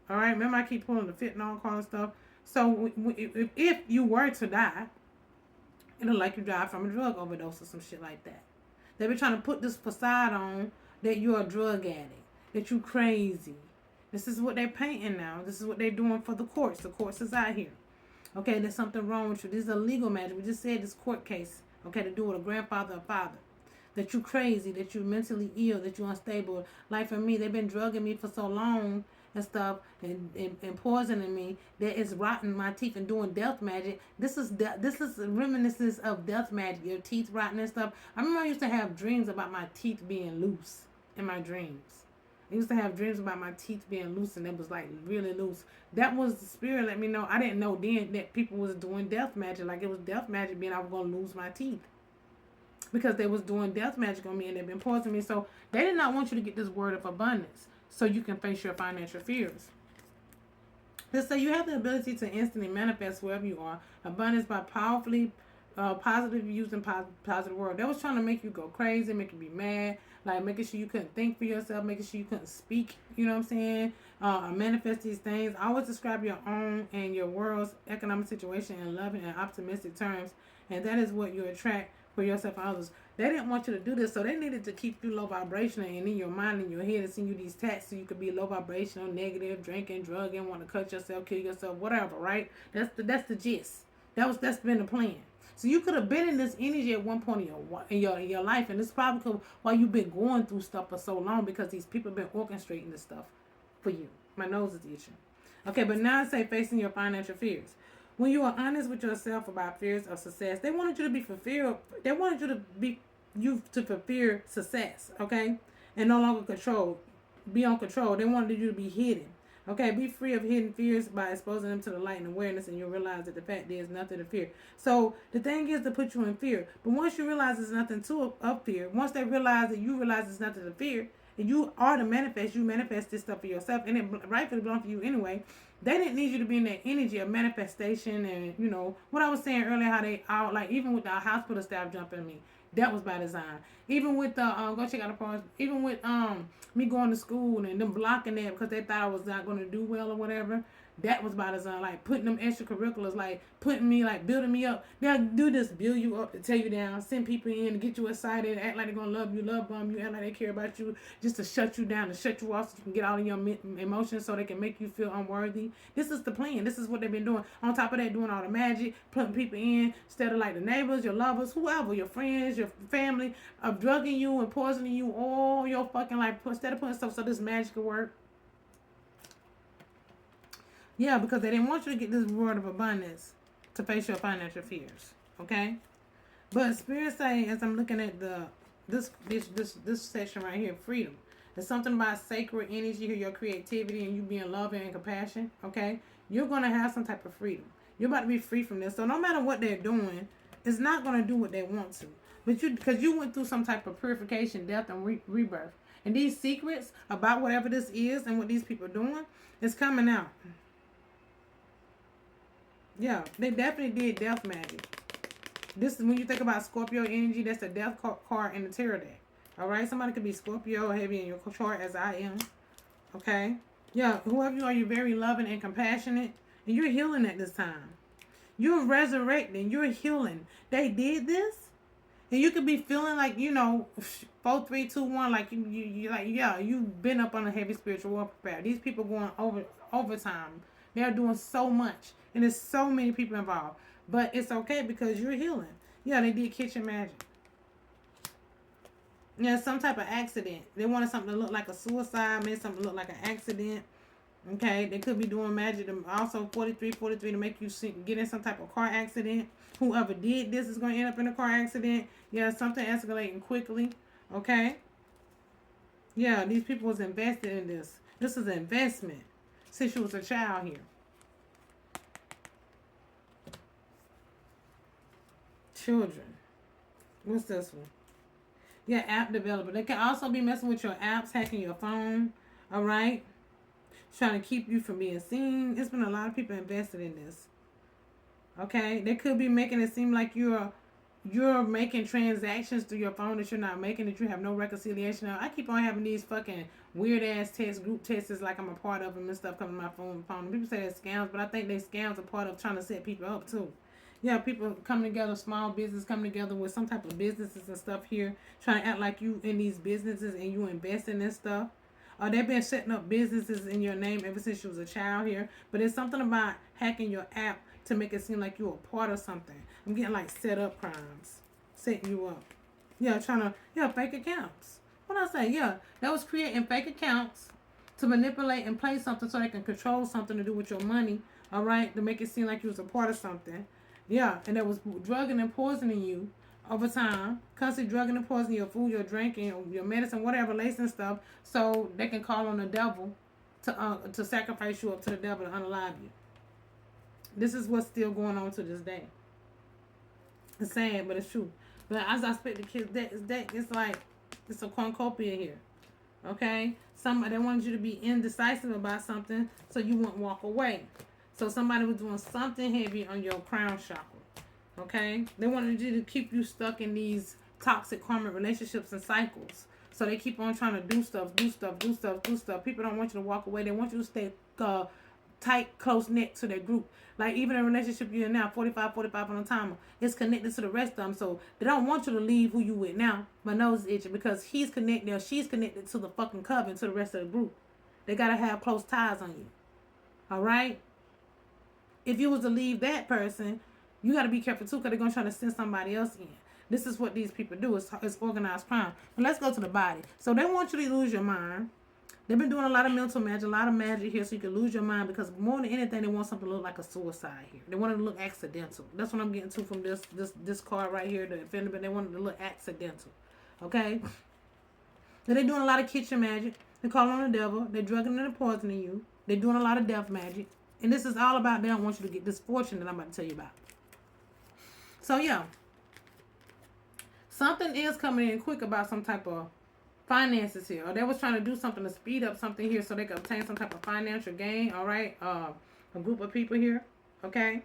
All right? Remember I keep pulling the fentanyl card and stuff. So if you were to die, it'll like you died from a drug overdose or some shit like that. They be trying to put this facade on that you're a drug addict, that you crazy. This is what they're painting now. This is what they're doing for the courts. The courts is out here. Okay, there's something wrong with you. This is a legal matter. We just said this court case, okay, to do with a grandfather or father. That you crazy, that you're mentally ill, that you're unstable. Like for me, they've been drugging me for so long and stuff and poisoning me that is rotting my teeth and doing death magic. This is reminiscence of death magic. Your teeth rotting and stuff. I remember I used to have dreams about my teeth being loose in my dreams. I used to have dreams about my teeth being loose and it was like really loose. That was the spirit let me know. I didn't know then that people was doing death magic. Like it was death magic being I was gonna lose my teeth. Because they was doing death magic on me and they've been poisoning me. So they did not want you to get this word of abundance so you can face your financial fears. Let's say you have the ability to instantly manifest wherever you are. Abundance by powerfully positive using positive word. That was trying to make you go crazy, make you be mad, like making sure you couldn't think for yourself, making sure you couldn't speak, you know what I'm saying? Manifest these things. Always describe your own and your world's economic situation in loving and optimistic terms. And that is what you attract for yourself and others. They didn't want you to do this, so they needed to keep you low vibrational and in your mind and your head and send you these texts so you could be low vibrational, negative, drinking, drugging, want to cut yourself, kill yourself, whatever, right? That's the gist. That's been the plan. So you could have been in this energy at one point in your life, and it's probably why you've been going through stuff for so long because these people have been orchestrating this stuff for you. My nose is itching. Okay, but now I say facing your financial fears. When you are honest with yourself about fears of success, they wanted you to be fulfilled. They wanted you to fulfill success, okay, and no longer be on control. They wanted you to be hidden. Okay, be free of hidden fears by exposing them to the light and awareness, and you'll realize that the fact there's nothing to fear. So the thing is to put you in fear. But once you realize there's nothing of fear, once they realize that you realize there's nothing to fear, and you are to manifest, you manifest this stuff for yourself, and it rightfully belongs to you anyway. They didn't need you to be in that energy of manifestation, and you know what I was saying earlier, how they all like even with the hospital staff jumping me. That was by design. Even with the go check out the parts. Even with me going to school and them blocking that because they thought I was not going to do well or whatever. That was by design. Like putting them extracurriculars, like putting me, like building me up. They'll do this, build you up to tear you down, send people in to get you excited, act like they're gonna love you, love bomb you, act like they care about you, just to shut you down, to shut you off so you can get all of your emotions, so they can make you feel unworthy. This is the plan. This is what they've been doing. On top of that, doing all the magic, putting people in instead of like the neighbors, your lovers, whoever, your friends, your family, of drugging you and poisoning you all your fucking life. Instead of putting stuff so this magic could work. Yeah, because they didn't want you to get this word of abundance to face your financial fears. Okay? But Spirit say, as I'm looking at this section right here, freedom. There's something about sacred energy here, your creativity, and you being loving and compassion. Okay? You're going to have some type of freedom. You're about to be free from this. So no matter what they're doing, it's not going to do what they want to. But because you went through some type of purification, death, and rebirth. And these secrets about whatever this is and what these people are doing is coming out. Yeah, they definitely did death magic. This is when you think about Scorpio energy, that's the death card in the tarot deck. Alright, somebody could be Scorpio heavy in your chart as I am. Okay? Yeah, whoever you are, you're very loving and compassionate. And you're healing at this time. You're resurrecting. You're healing. They did this. And you could be feeling like, 4, 3, 2, 1, like you like, yeah, you've been up on a heavy spiritual warfare. These people going overtime. They're doing so much. And there's so many people involved. But it's okay because you're healing. Yeah, they did kitchen magic. Yeah, some type of accident. They wanted something to look like a suicide, made something look like an accident. Okay, they could be doing magic. Also, 43 to make you get in some type of car accident. Whoever did this is going to end up in a car accident. Yeah, something escalating quickly. Okay. Yeah, these people was invested in this. This is an investment since you was a child here. Children. What's this one? Yeah, app developer. They can also be messing with your apps, hacking your phone. All right. Trying to keep you from being seen. It's been a lot of people invested in this. Okay. They could be making it seem like you're making transactions through your phone that you're not making, that you have no reconciliation of. I keep on having these fucking weird ass text, group texts like I'm a part of them and stuff coming to my phone. People say they're scams, but I think they scams are part of trying to set people up too. Yeah, people coming together, small business coming together with some type of businesses and stuff here, trying to act like you in these businesses and you invest in this stuff. They've been setting up businesses in your name ever since you was a child here. But it's something about hacking your app to make it seem like you're a part of something. I'm getting like set up crimes, setting you up. Yeah, fake accounts. What I say? Yeah, that was creating fake accounts to manipulate and play something so they can control something to do with your money, all right, to make it seem like you was a part of something. Yeah, and that was drugging and poisoning you over time, constantly drugging and poisoning your food, your drinking, your medicine, whatever, lacing stuff, so they can call on the devil to sacrifice you up to the devil to unalive you. This is what's still going on to this day. It's sad, but it's true. But as I speak to kids, it's like it's a cornucopia here. Okay? Somebody wanted you to be indecisive about something so you wouldn't walk away. So somebody was doing something heavy on your crown chakra. Okay? They wanted you to keep you stuck in these toxic karmic relationships and cycles. So they keep on trying to do stuff. People don't want you to walk away. They want you to stay tight, close knit to their group. Like even a relationship you're in now, 45 on the timer, it's connected to the rest of them. So they don't want you to leave who you with now. My nose is itching because he's connected or she's connected to the fucking coven, to the rest of the group. They gotta have close ties on you. Alright? If you was to leave that person, you gotta be careful too, because they're gonna try to send somebody else in. This is what these people do. It's organized crime. But let's go to the body. So they want you to lose your mind. They've been doing a lot of mental magic, a lot of magic here so you can lose your mind, because more than anything, they want something to look like a suicide here. They want it to look accidental. That's what I'm getting to from this card right here, the offender, but they want it to look accidental. Okay? So they're doing a lot of kitchen magic. They're calling on the devil. They're drugging and poisoning you. They're doing a lot of death magic. And this is all about they don't want you to get this fortune that I'm about to tell you about. So, yeah. Something is coming in quick about some type of finances here, or they was trying to do something to speed up something here so they could obtain some type of financial gain. All right, a group of people here, okay,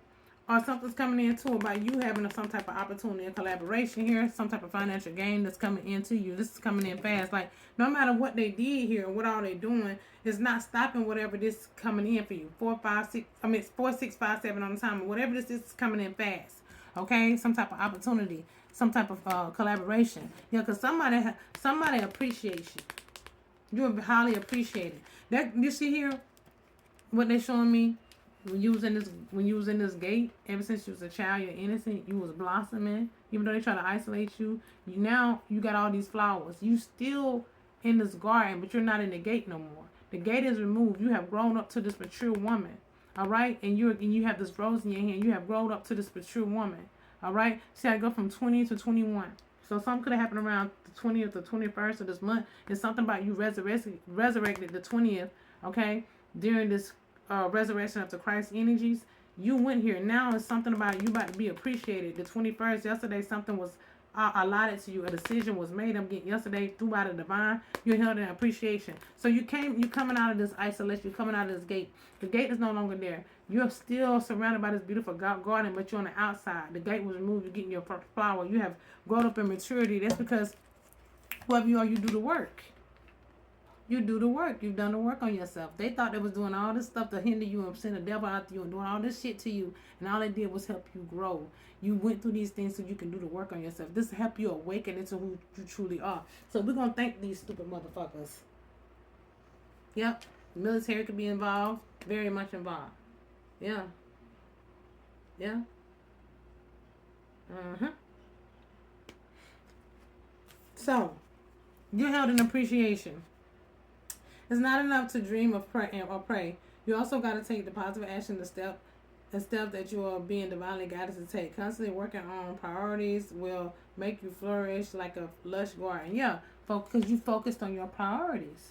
or something's coming in too about you having some type of opportunity and collaboration here, some type of financial gain that's coming into you. This is coming in fast. Like no matter what they did here and what all they doing, it's not stopping whatever this is coming in for you. 4, 5, 6. I mean, it's 4, 6, 5, 7 on the time. Whatever this is coming in fast. Okay, some type of opportunity. Some type of collaboration. Yeah, because somebody appreciates you. You're highly appreciated. That you see here, what they're showing me, when you was in this gate, ever since you was a child, you're innocent, you was blossoming. Even though they try to isolate you, now you got all these flowers. You still in this garden, but you're not in the gate no more. The gate is removed. You have grown up to this mature woman. All right, and you have this rose in your hand. You have grown up to this mature woman. All right. See, I go from 20 to 21. So something could have happened around the 20th or 21st of this month. It's something about you resurrected the 20th. Okay. During this resurrection of the Christ energies, you went here. Now it's something about you about to be appreciated. The 21st, yesterday, something was allotted to you. A decision was made. I'm getting yesterday through by the divine. You're held in appreciation. So you coming out of this isolation. You're coming out of this gate. The gate is no longer there. You're still surrounded by this beautiful garden, but you're on the outside. The gate was removed. You're getting your first flower. You have grown up in maturity. That's because whoever you are, you do the work. You do the work. You've done the work on yourself. They thought they was doing all this stuff to hinder you and send the devil after you and doing all this shit to you. And all they did was help you grow. You went through these things so you can do the work on yourself. This will help you awaken into who you truly are. So we're going to thank these stupid motherfuckers. Yep. The military could be involved. Very much involved. Yeah. Yeah. Uh-huh. So, you're held in appreciation. It's not enough to dream of pray. You also got to take the positive action, the step that you are being divinely guided to take. Constantly working on priorities will make you flourish like a lush garden. Yeah, because you focused on your priorities.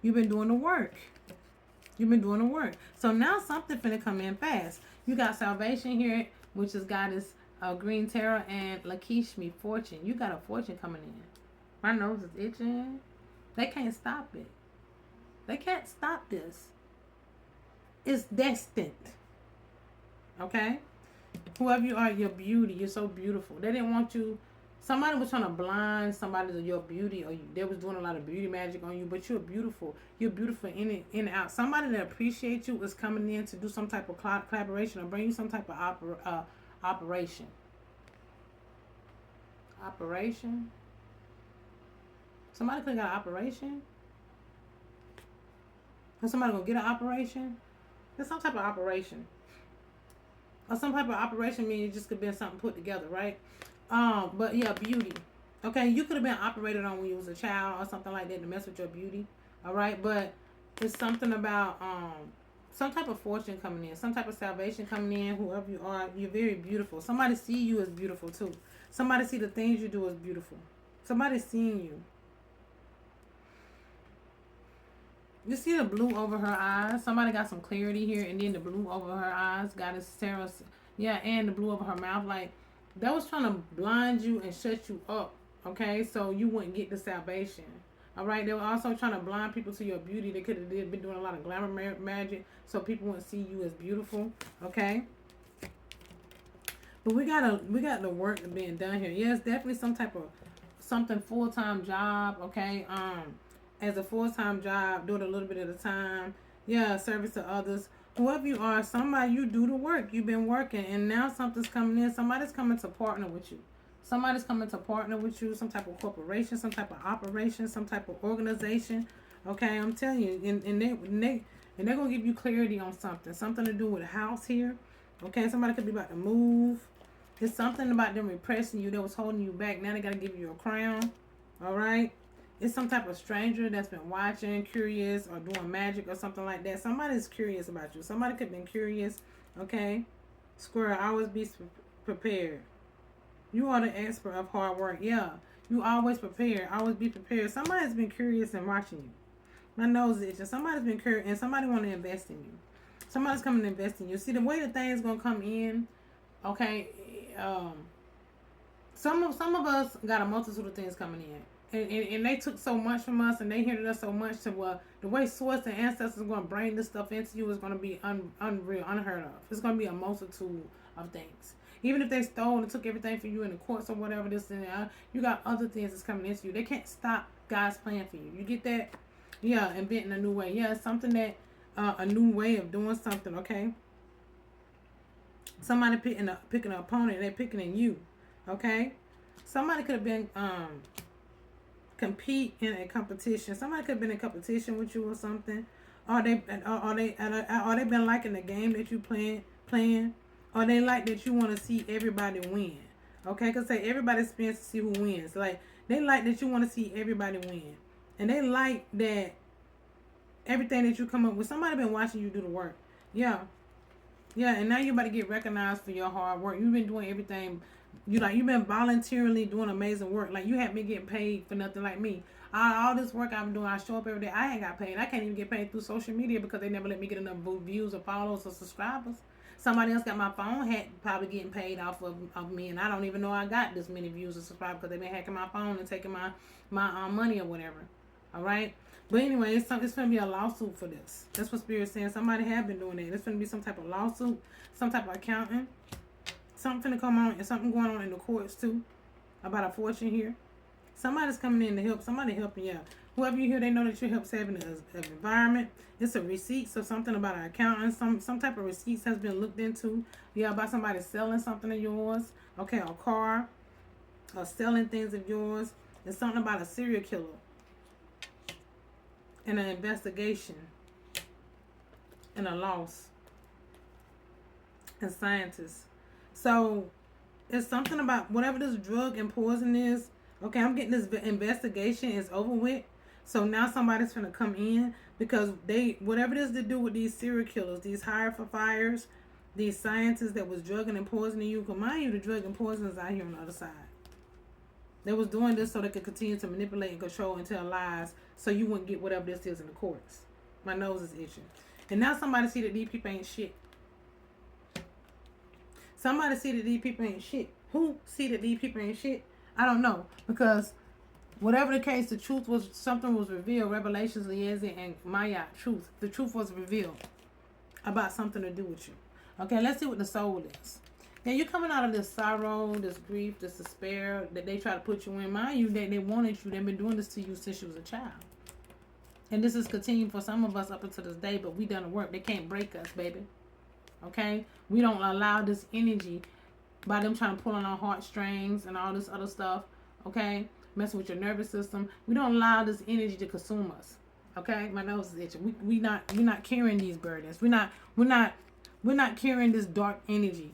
You've been doing the work. So now something finna come in fast. You got salvation here, which is Goddess Green Terror and Lakishmi Fortune. You got a fortune coming in. My nose is itching. They can't stop it. They can't stop this. It's destined. Okay? Whoever you are, your beauty. You're so beautiful. They didn't want you. Somebody was trying to blind somebody to your beauty, or they was doing a lot of beauty magic on you, but you're beautiful. You're beautiful in and out. Somebody that appreciates you is coming in to do some type of collaboration or bring you some type of operation. Operation? Somebody could have got an operation? Or somebody gonna get an operation? There's some type of operation. Or some type of operation means it just could be something put together, right? But yeah, beauty. Okay, you could have been operated on when you was a child or something like that to mess with your beauty. All right, but it's something about some type of fortune coming in, some type of salvation coming in. Whoever you are, you're very beautiful. Somebody see you as beautiful too. Somebody see the things you do as beautiful. Somebody seeing you. You see the blue over her eyes. Somebody got some clarity here, and then the blue over her eyes got a Sarah. Yeah, and the blue over her mouth. Like that was trying to blind you and shut you up. Okay, so you wouldn't get the salvation. All right, they were also trying to blind people to your beauty. They could have been doing a lot of glamour magic, so people wouldn't see you as beautiful. Okay, but we got the work being done here. Yes, definitely some type of something full-time job. Okay, as a full-time job, do it a little bit at a time. Yeah, service to others. Whoever you are, somebody, you do the work. You've been working, and now something's coming in. Somebody's coming to partner with you. Somebody's coming to partner with you. Some type of corporation, some type of operation, some type of organization. Okay, I'm telling you, and they're gonna give you clarity on something to do with a house here. Okay, somebody could be about to move. It's something about them repressing you that was holding you back. Now they gotta give you a crown. All right. It's some type of stranger that's been watching, curious, or doing magic or something like that. Somebody's curious about you. Somebody could have been curious. Okay? Squirrel, always be prepared. You are the expert of hard work. Yeah. You always prepared. Always be prepared. Somebody's been curious and watching you. My nose is itching. Somebody's been curious and somebody want to invest in you. Somebody's coming to invest in you. See, the way the thing's going to come in, okay, some of us got a multitude of things coming in. And they took so much from us, and they hindered us so much to the way source and ancestors are going to bring this stuff into you is going to be unreal, unheard of. It's going to be a multitude of things. Even if they stole and took everything from you in the courts or whatever, this and that, you got other things that's coming into you. They can't stop God's plan for you. You get that? Yeah, inventing a new way. Yeah, it's something that, a new way of doing something, okay? Somebody picking an opponent, they're picking in you, okay? Somebody could have been, compete in a competition. Somebody could have been in competition with you or something. Or they been liking the game that you playing, or they like that you want to see everybody win. Okay, cause say everybody spins to see who wins. Like they like that you want to see everybody win, and they like that everything that you come up with. Somebody been watching you do the work. Yeah, and now you about to get recognized for your hard work. You've been doing everything. You've been voluntarily doing amazing work. Like you haven't been getting paid for nothing like me. All this work I'm doing, I show up every day. I ain't got paid. I can't even get paid through social media because they never let me get enough views or followers or subscribers. Somebody else got my phone hacked, probably getting paid off of me, and I don't even know I got this many views or subscribers because they've been hacking my phone and taking my money or whatever. All right. But anyway, it's going to be a lawsuit for this. That's what Spirit's saying. Somebody have been doing that. It's going to be some type of lawsuit, some type of accounting. Something to come on, and something going on in the courts too about a fortune here. Somebody's coming in to help. Somebody helping you out. Whoever you hear, they know that you help saving the environment. It's a receipt, so something about an accountant. Some type of receipts has been looked into. Yeah, about somebody selling something of yours. Okay, a car, or selling things of yours. It's something about a serial killer and an investigation and a loss and scientists. So it's something about whatever this drug and poison is. Okay, I'm getting this investigation is over with. So now somebody's gonna come in because whatever it is to do with these serial killers, these hire for fires, these scientists that was drugging and poisoning you. Cause mind you, the drug and poison is out here on the other side. They was doing this so they could continue to manipulate and control and tell lies so you wouldn't get whatever this is in the courts. My nose is itching. And now somebody see that these people ain't shit. Somebody see that these people ain't shit. Who see that these people ain't shit? I don't know. Because whatever the case, the truth was, something was revealed. Revelations, Liaison, and Maya, truth. The truth was revealed about something to do with you. Okay, let's see what the soul is. Now you're coming out of this sorrow, this grief, this despair that they try to put you in. Mind you, they wanted you. They've been doing this to you since you was a child. And this is continuing for some of us up until this day, but we done the work. They can't break us, baby. Okay? We don't allow this energy by them trying to pull on our heartstrings and all this other stuff. Okay? Messing with your nervous system. We don't allow this energy to consume us. Okay? My nose is itching. We're not carrying these burdens. We're not carrying this dark energy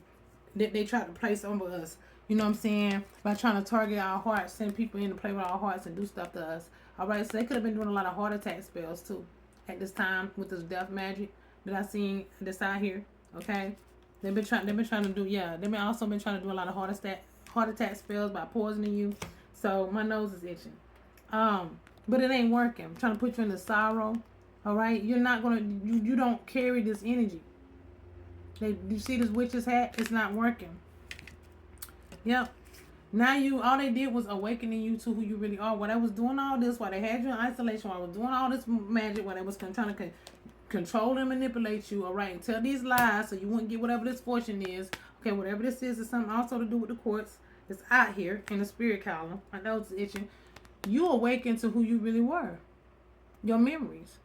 that they try to place over us. You know what I'm saying? By trying to target our hearts, send people in to play with our hearts and do stuff to us. All right, so they could have been doing a lot of heart attack spells too at this time with this death magic that I seen this out here. Okay, they've been trying to do, yeah. They've been also been trying to do a lot of heart attack spells by poisoning you. So my nose is itching. But it ain't working. I'm trying to put you in the sorrow. All right, you're not gonna. You don't carry this energy. You see this witch's hat? It's not working. Yep. Now all they did was awakening you to who you really are. While they was doing all this, while they had you in isolation, while they was doing all this magic, while they was trying to control and manipulate you, all right, and tell these lies so you wouldn't get whatever this fortune is. Okay, whatever this is something also to do with the quartz. It's out here in the spirit column. My nose is itching. You awaken to who you really were. Your memories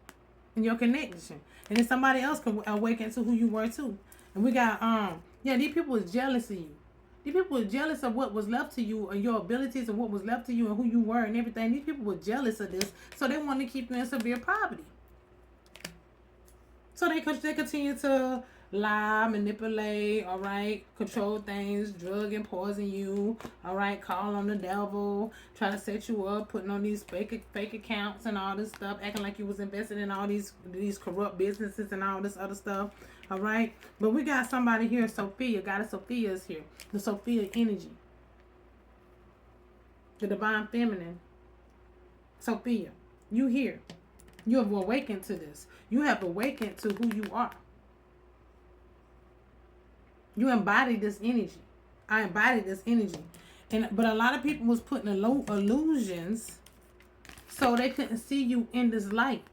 and your connection. And then somebody else can awaken to who you were too. And we got, these people was jealous of you. These people were jealous of what was left to you and your abilities and what was left to you and who you were and everything. These people were jealous of this. So they wanted to keep you in severe poverty. So they continue to lie, manipulate, all right, control things, drug and poison you, all right, call on the devil, try to set you up, putting on these fake accounts and all this stuff, acting like you was invested in all these corrupt businesses and all this other stuff, all right. But we got somebody here, Sophia. Goddess Sophia is here. The Sophia energy, the divine feminine. Sophia, you here. You have awakened to this. You have awakened to who you are. You embody this energy. I embody this energy. But a lot of people was putting illusions so they couldn't see you in this light.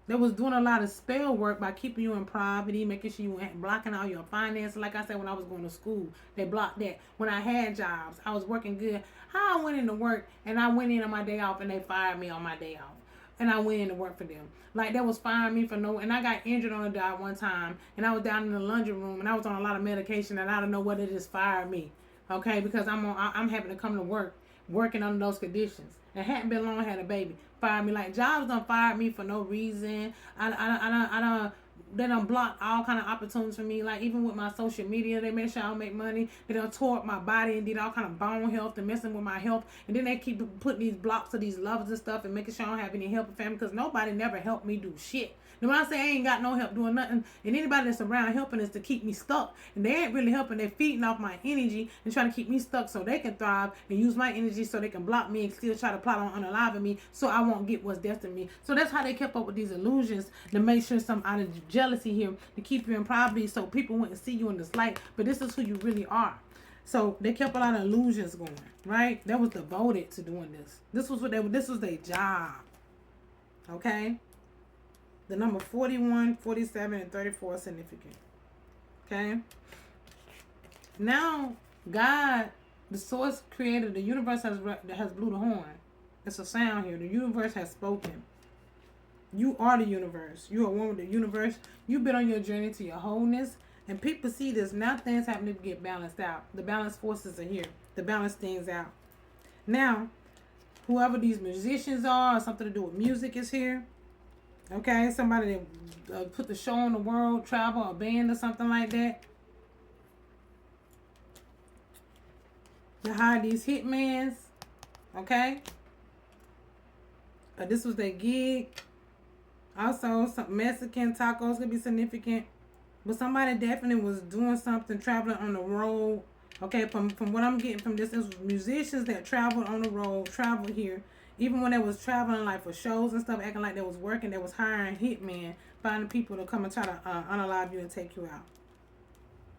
They was doing a lot of spell work by keeping you in poverty, making sure you blocking all your finances. Like I said, when I was going to school, they blocked that. When I had jobs, I was working good. How I went into work and I went in on my day off and they fired me on my day off. And I went in to work for them. Like, they was firing me for no... And I got injured on a job one time. And I was down in the laundry room. And I was on a lot of medication. And I don't know whether they just fired me. Okay? Because I'm having to come to work. Working under those conditions. It hadn't been long, I had a baby. Fired me. Like, jobs done fired me for no reason. They done blocked all kind of opportunities for me. Like, even with my social media, they make sure I don't make money. They done tore up my body and did all kind of bone health and messing with my health. And then they keep putting these blocks of these lovers and stuff and making sure I don't have any help and family because nobody never helped me do shit. And when I say I ain't got no help doing nothing, and anybody that's around helping is to keep me stuck. And they ain't really helping. They're feeding off my energy and trying to keep me stuck so they can thrive and use my energy so they can block me and still try to plot on unaliving me so I won't get what's destined to me. So that's how they kept up with these illusions to make sure some out of jealousy here to keep you in poverty so people wouldn't see you in this light. But this is who you really are. So they kept a lot of illusions going, right? They was devoted to doing this. This was their job. Okay? The number 41, 47, and 34 are significant. Okay? Now, God, the source creator, the universe has blew the horn. It's a sound here. The universe has spoken. You are the universe. You are one with the universe. You've been on your journey to your wholeness. And people see this. Now things happen to get balanced out. The balanced forces are here to balance things out. Now, whoever these musicians are, or something to do with music is here. Okay, somebody that put the show on the world, travel, a band or something like that. They hire these hitmans. Okay. This was their gig. Also, some Mexican tacos could be significant. But somebody definitely was doing something, traveling on the road. Okay, from what I'm getting from this, is musicians that traveled on the road, traveled here. Even when they was traveling, like for shows and stuff, acting like they was working, they was hiring hitmen, finding people to come and try to unalive you and take you out.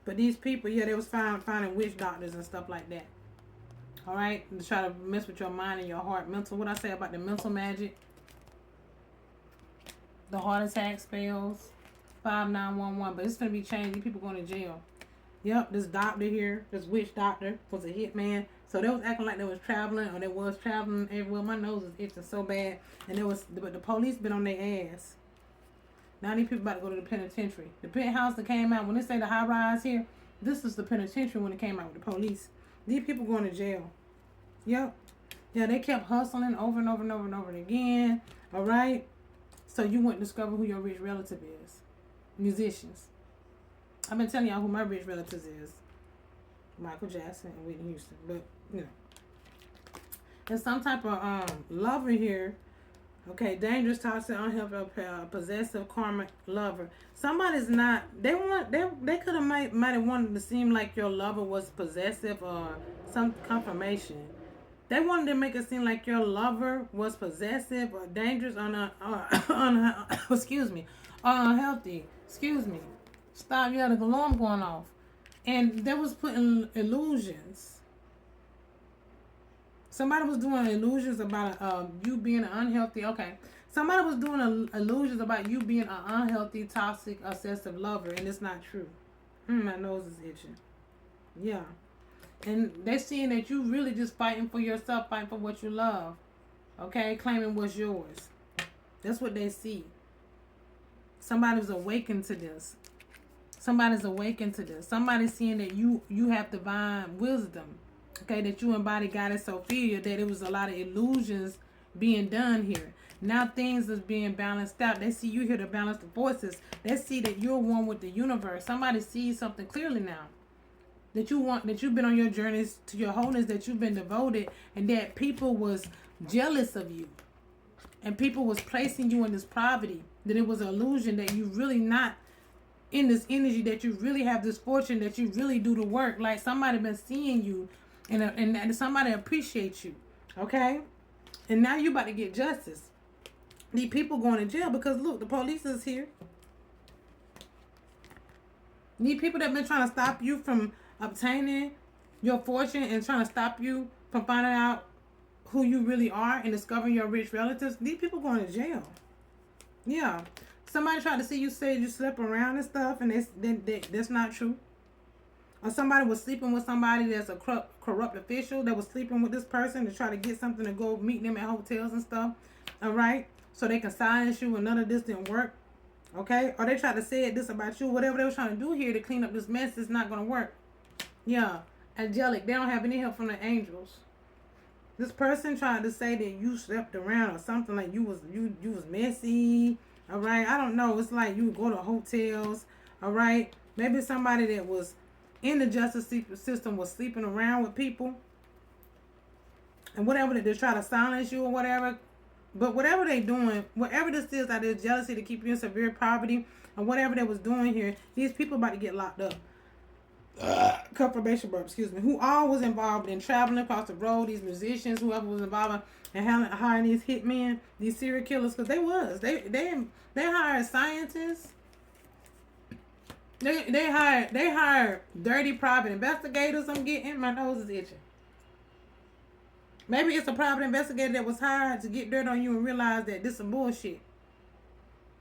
But these people, yeah, they was finding witch doctors and stuff like that. All right, to try to mess with your mind and your heart, mental. What I say about the mental magic, the heart attack spells, 5911. But it's gonna be changed. These people going to jail. Yep, this doctor here, this witch doctor was a hitman. So they was acting like they was traveling, or they was traveling everywhere. My nose is itching so bad, but the police been on their ass. Now these people about to go to the penitentiary. The penthouse that came out, when they say the high rise here, this is the penitentiary when it came out with the police. These people going to jail. Yep. Yeah, they kept hustling over and over and over and over again. All right. So you wouldn't discover who your rich relative is. Musicians. I've been telling y'all who my rich relatives is. Michael Jackson and Whitney Houston. But, you know. There's some type of lover here. Okay, dangerous, toxic, unhealthy, possessive, karmic lover. Somebody's not. They could have might have wanted to seem like your lover was possessive or some confirmation. They wanted to make it seem like your lover was possessive or dangerous excuse me, or unhealthy. Excuse me. Stop! You had an alarm going off, and they was putting illusions. Somebody was doing illusions about you being unhealthy. Okay. Somebody was doing illusions about you being an unhealthy, toxic, obsessive lover, and it's not true. My nose is itching. Yeah. And they're seeing that you really just fighting for yourself, fighting for what you love. Okay? Claiming what's yours. That's what they see. Somebody's awakened to this. Somebody's awakened to this. Somebody's seeing that you have divine wisdom. Okay, that you embody Goddess Sophia, that it was a lot of illusions being done here. Now things is being balanced out. They see you here to balance the forces. They see that you're one with the universe. Somebody sees something clearly now. That you've been on your journeys to your wholeness, that you've been devoted, and that people was jealous of you. And people was placing you in this poverty. That it was an illusion that you really not in this energy, that you really have this fortune, that you really do the work. Like somebody been seeing you. And somebody appreciates you, okay? And now you about to get justice. These people going to jail because, look, the police is here. These people that been trying to stop you from obtaining your fortune and trying to stop you from finding out who you really are and discovering your rich relatives, these people going to jail. Yeah. Somebody tried to see you say you slept around and stuff, and that's not true. Or somebody was sleeping with somebody that's a corrupt official that was sleeping with this person to try to get something to go meet them at hotels and stuff. All right? So they can silence you and none of this didn't work. Okay? Or they tried to say this about you. Whatever they were trying to do here to clean up this mess is not going to work. Yeah. Angelic. They don't have any help from the angels. This person tried to say that you slept around or something, like you was messy. All right? I don't know. It's like you go to hotels. All right? Maybe somebody that was in the justice system was sleeping around with people and whatever, that they try to silence you or whatever. But whatever they doing, whatever this is, that is jealousy to keep you in severe poverty, or whatever they was doing here, these people about to get locked up. Confirmation burp, excuse me. Who all was involved in traveling across the road, these musicians, whoever was involved in hiring these hitmen, these serial killers, because they hired scientists. They hired dirty private investigators. I'm getting, my nose is itching. Maybe it's a private investigator that was hired to get dirt on you and realize that this is some bullshit.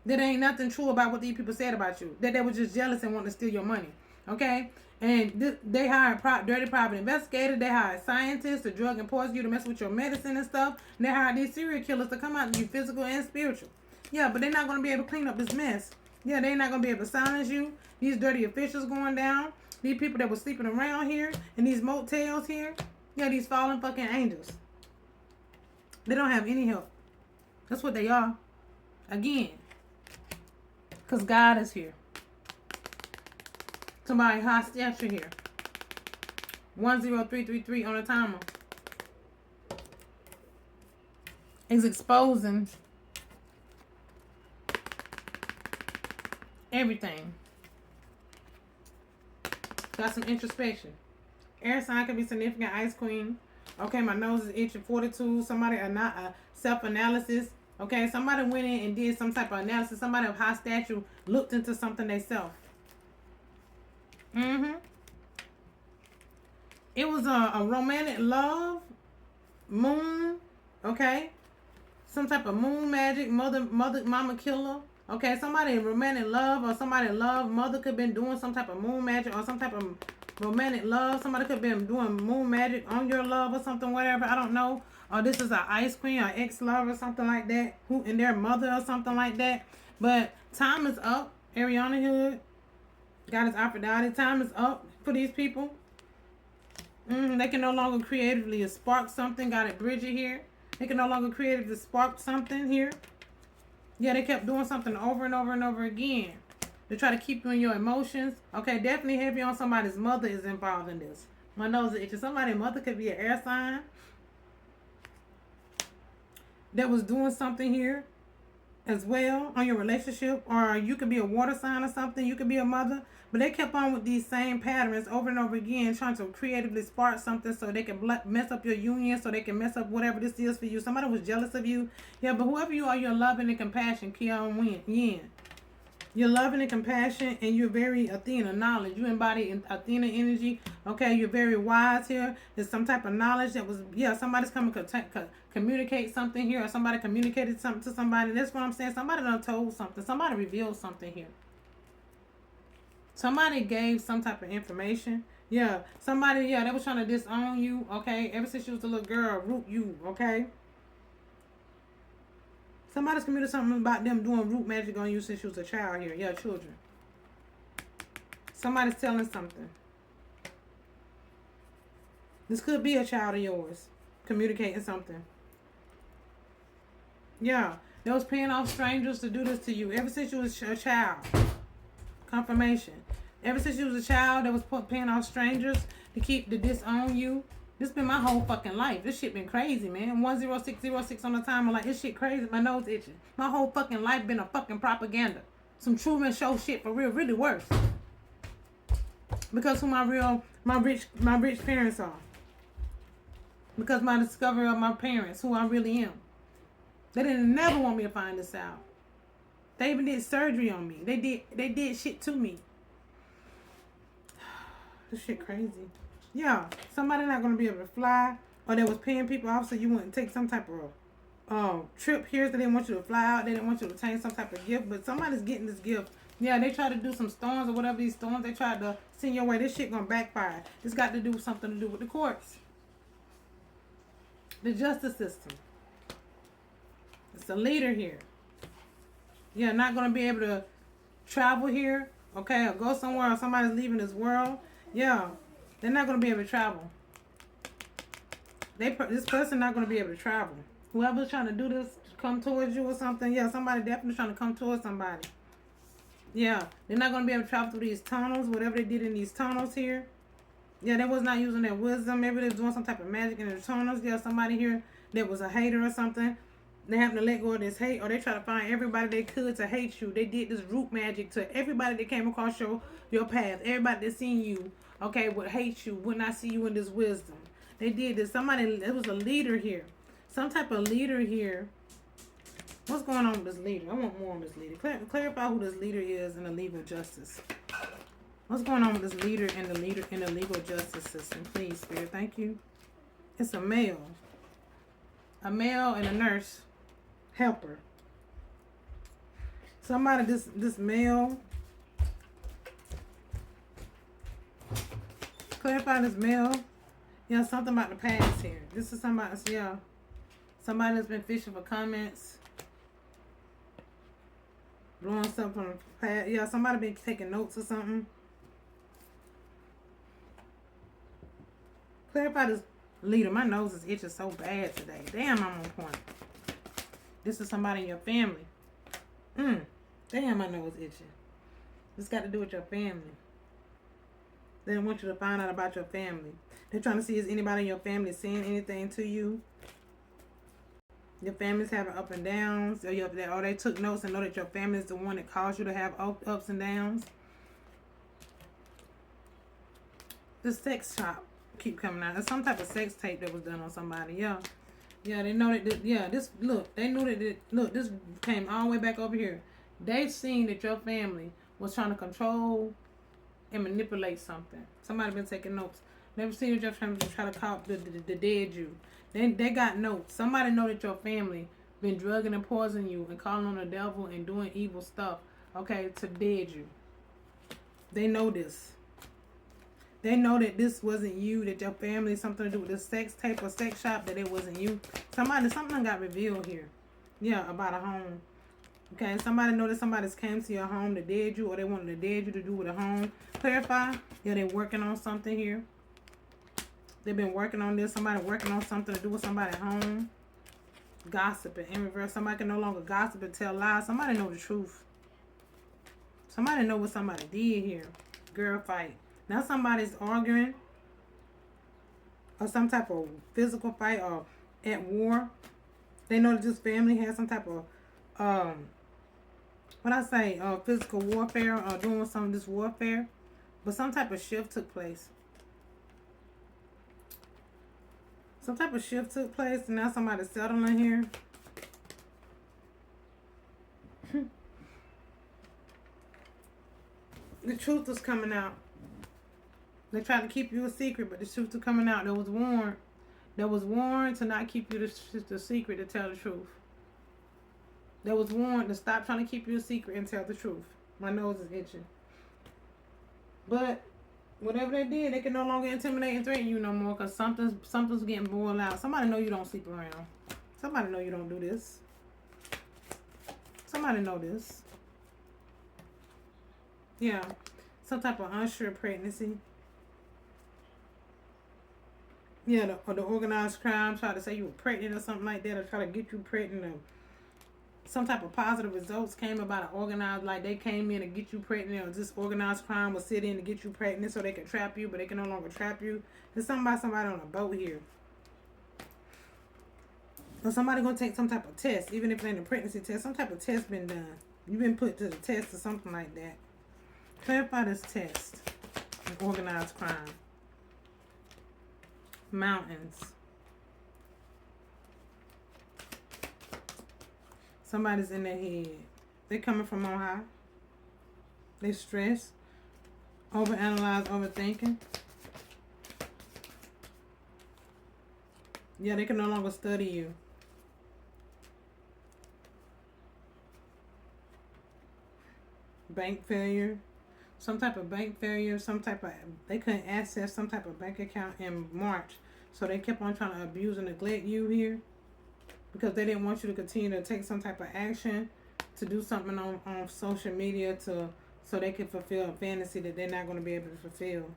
That ain't nothing true about what these people said about you. That they were just jealous and wanting to steal your money. Okay? And they hired dirty private investigators. They hired scientists to drug and poison you, to mess with your medicine and stuff. And they hired these serial killers to come out to you, physical and spiritual. Yeah, but they're not going to be able to clean up this mess. Yeah, they're not going to be able to silence you. These dirty officials going down. These people that were sleeping around here. In these motels here. Yeah, these fallen fucking angels. They don't have any help. That's what they are. Again. Because God is here. Somebody high stature here. 10333 on the timer. Is exposing everything. Got some introspection. Air sign can be significant. Ice queen. Okay, my nose is itching. Fortitude. Somebody self-analysis. Okay, somebody went in and did some type of analysis. Somebody of high stature looked into something themselves. It was a romantic love. Moon. Okay. Some type of moon magic. Mama killer. Okay, somebody in romantic love, or somebody in love. Mother could have been doing some type of moon magic or some type of romantic love. Somebody could have been doing moon magic on your love or something, whatever. I don't know. Or this is an ice queen or ex-love or something like that. Who and their mother or something like that. But time is up. Ariana Hood. Goddess Aphrodite. Time is up for these people. They can no longer creatively spark something. Got it, Bridget here. They can no longer creatively spark something here. Yeah, they kept doing something over and over and over again. They try to keep you in your emotions. Okay, definitely heavy on somebody's mother is involved in this. My nose is itching. Somebody's mother could be an air sign that was doing something here as well on your relationship, or you could be a water sign or something. You could be a mother, but they kept on with these same patterns over and over again, trying to creatively spark something so they can mess up your union, so they can mess up whatever this is for you. Somebody was jealous of you. Yeah, but whoever you are, you're loving and compassion. Kian Yin. You're loving and compassion, and you're very Athena knowledge. You embody Athena energy. Okay, you're very wise here. There's some type of knowledge that was, yeah, somebody's coming to communicate something here, or somebody communicated something to somebody. That's what I'm saying. Somebody done told something. Somebody revealed something here. Somebody gave some type of information. Yeah, somebody, yeah, they was trying to disown you. Okay, ever since you was a little girl, root you. Okay. Somebody's committed something about them doing root magic on you since you was a child here. Yeah, children. Somebody's telling something. This could be a child of yours communicating something. Yeah, they was paying off strangers to do this to you ever since you was a child. Confirmation. Ever since you was a child, they was paying off strangers to disown you. This been my whole fucking life. This shit been crazy, man. 10606 on the time. I'm like, this shit crazy. My nose itching. My whole fucking life been a fucking propaganda. Some Truman Show shit for real. Really worse. Because who my rich parents are. Because my discovery of my parents, who I really am. They didn't never want me to find this out. They even did surgery on me. They did shit to me. This shit crazy. Yeah, somebody not gonna be able to fly, or they was paying people off so you wouldn't take some type of trip here. So they didn't want you to fly out. They didn't want you to obtain some type of gift. But somebody's getting this gift. Yeah, they tried to do some storms or whatever these storms they tried to send your way. This shit gonna backfire. This got to do something to do with the courts, the justice system. It's a leader here. Yeah, not gonna be able to travel here. Okay, or go somewhere, or somebody's leaving this world. Yeah. They're not going to be able to travel. This person not going to be able to travel. Whoever's trying to do this, come towards you or something. Yeah, somebody definitely trying to come towards somebody. Yeah, they're not going to be able to travel through these tunnels, whatever they did in these tunnels here. Yeah, they was not using their wisdom. Maybe they was doing some type of magic in the tunnels. Yeah, somebody here that was a hater or something. They having to let go of this hate, or they try to find everybody they could to hate you. They did this root magic to everybody that came across your path. Everybody that seen you, okay, would hate you, would not see you in this wisdom. They did this. It was a leader here. Some type of leader here. What's going on with this leader? I want more on this leader. Clarify who this leader is in the legal justice. What's going on with this leader in the legal justice system? Please, Spirit. Thank you. It's a male. A male and a nurse. Helper. Somebody, this male. Clarify this male. Yeah, something about the past here. This is somebody, yeah. Somebody that's been fishing for comments. Blowing stuff from the past. Yeah, somebody been taking notes or something. Clarify this leader. My nose is itching so bad today. Damn, I'm on point. This is somebody in your family. Damn, my nose itching. This got to do with your family. They don't want you to find out about your family. They're trying to see is anybody in your family saying anything to you. Your family's having up and downs. Or they took notes and know that your family is the one that caused you to have ups and downs. The sex shop keep coming out. It's some type of sex tape that was done on somebody. Yeah. Yeah, they know that, they knew that, this came all the way back over here. They've seen that your family was trying to control and manipulate something. Somebody been taking notes. They've seen that your family was trying to call the dead you. They got notes. Somebody know that your family been drugging and poisoning you and calling on the devil and doing evil stuff, okay, to dead you. They know this. They know that this wasn't you, that your family something to do with the sex tape or sex shop, that it wasn't you. Something got revealed here. Yeah, about a home. Okay, somebody know that somebody's came to your home to dead you, or they wanted to dead you to do with a home. Clarify. Yeah, they're working on something here. They've been working on this. Somebody working on something to do with somebody's home. Gossiping. In reverse, somebody can no longer gossip and tell lies. Somebody know the truth. Somebody know what somebody did here. Girl fight. Now somebody's arguing. or some type of physical fight or at war. They know that this family has some type of physical warfare or doing some of this warfare. But some type of shift took place. Some type of shift took place, and now somebody's settling here. The truth is coming out. They tried to keep you a secret, but the truth is coming out. There was warned. There was warned to not keep you the secret, to tell the truth. There was warned to stop trying to keep you a secret and tell the truth. My nose is itching. But whatever they did, they can no longer intimidate and threaten you no more, because something's getting boiled out. Somebody know you don't sleep around. Somebody know you don't do this. Somebody know this. Yeah. Some type of unsure pregnancy. Yeah, the organized crime try to say you were pregnant or something like that, or try to get you pregnant. Or some type of positive results came about an organized, like they came in to get you pregnant, or this organized crime will sit in to get you pregnant so they can trap you, but they can no longer trap you. There's something about somebody on a boat here. Or somebody gonna take some type of test, even if it ain't a pregnancy test. Some type of test been done. You've been put to the test or something like that. Clarify this test. An organized crime. Mountains. Somebody's in their head. They coming from on high. They stress. Overanalyze, overthinking. Yeah, they can no longer study you. Bank failure. Some type of bank failure. They couldn't access some type of bank account in March. So they kept on trying to abuse and neglect you here. Because they didn't want you to continue to take some type of action. To do something on social media so they can fulfill a fantasy that they're not going to be able to fulfill.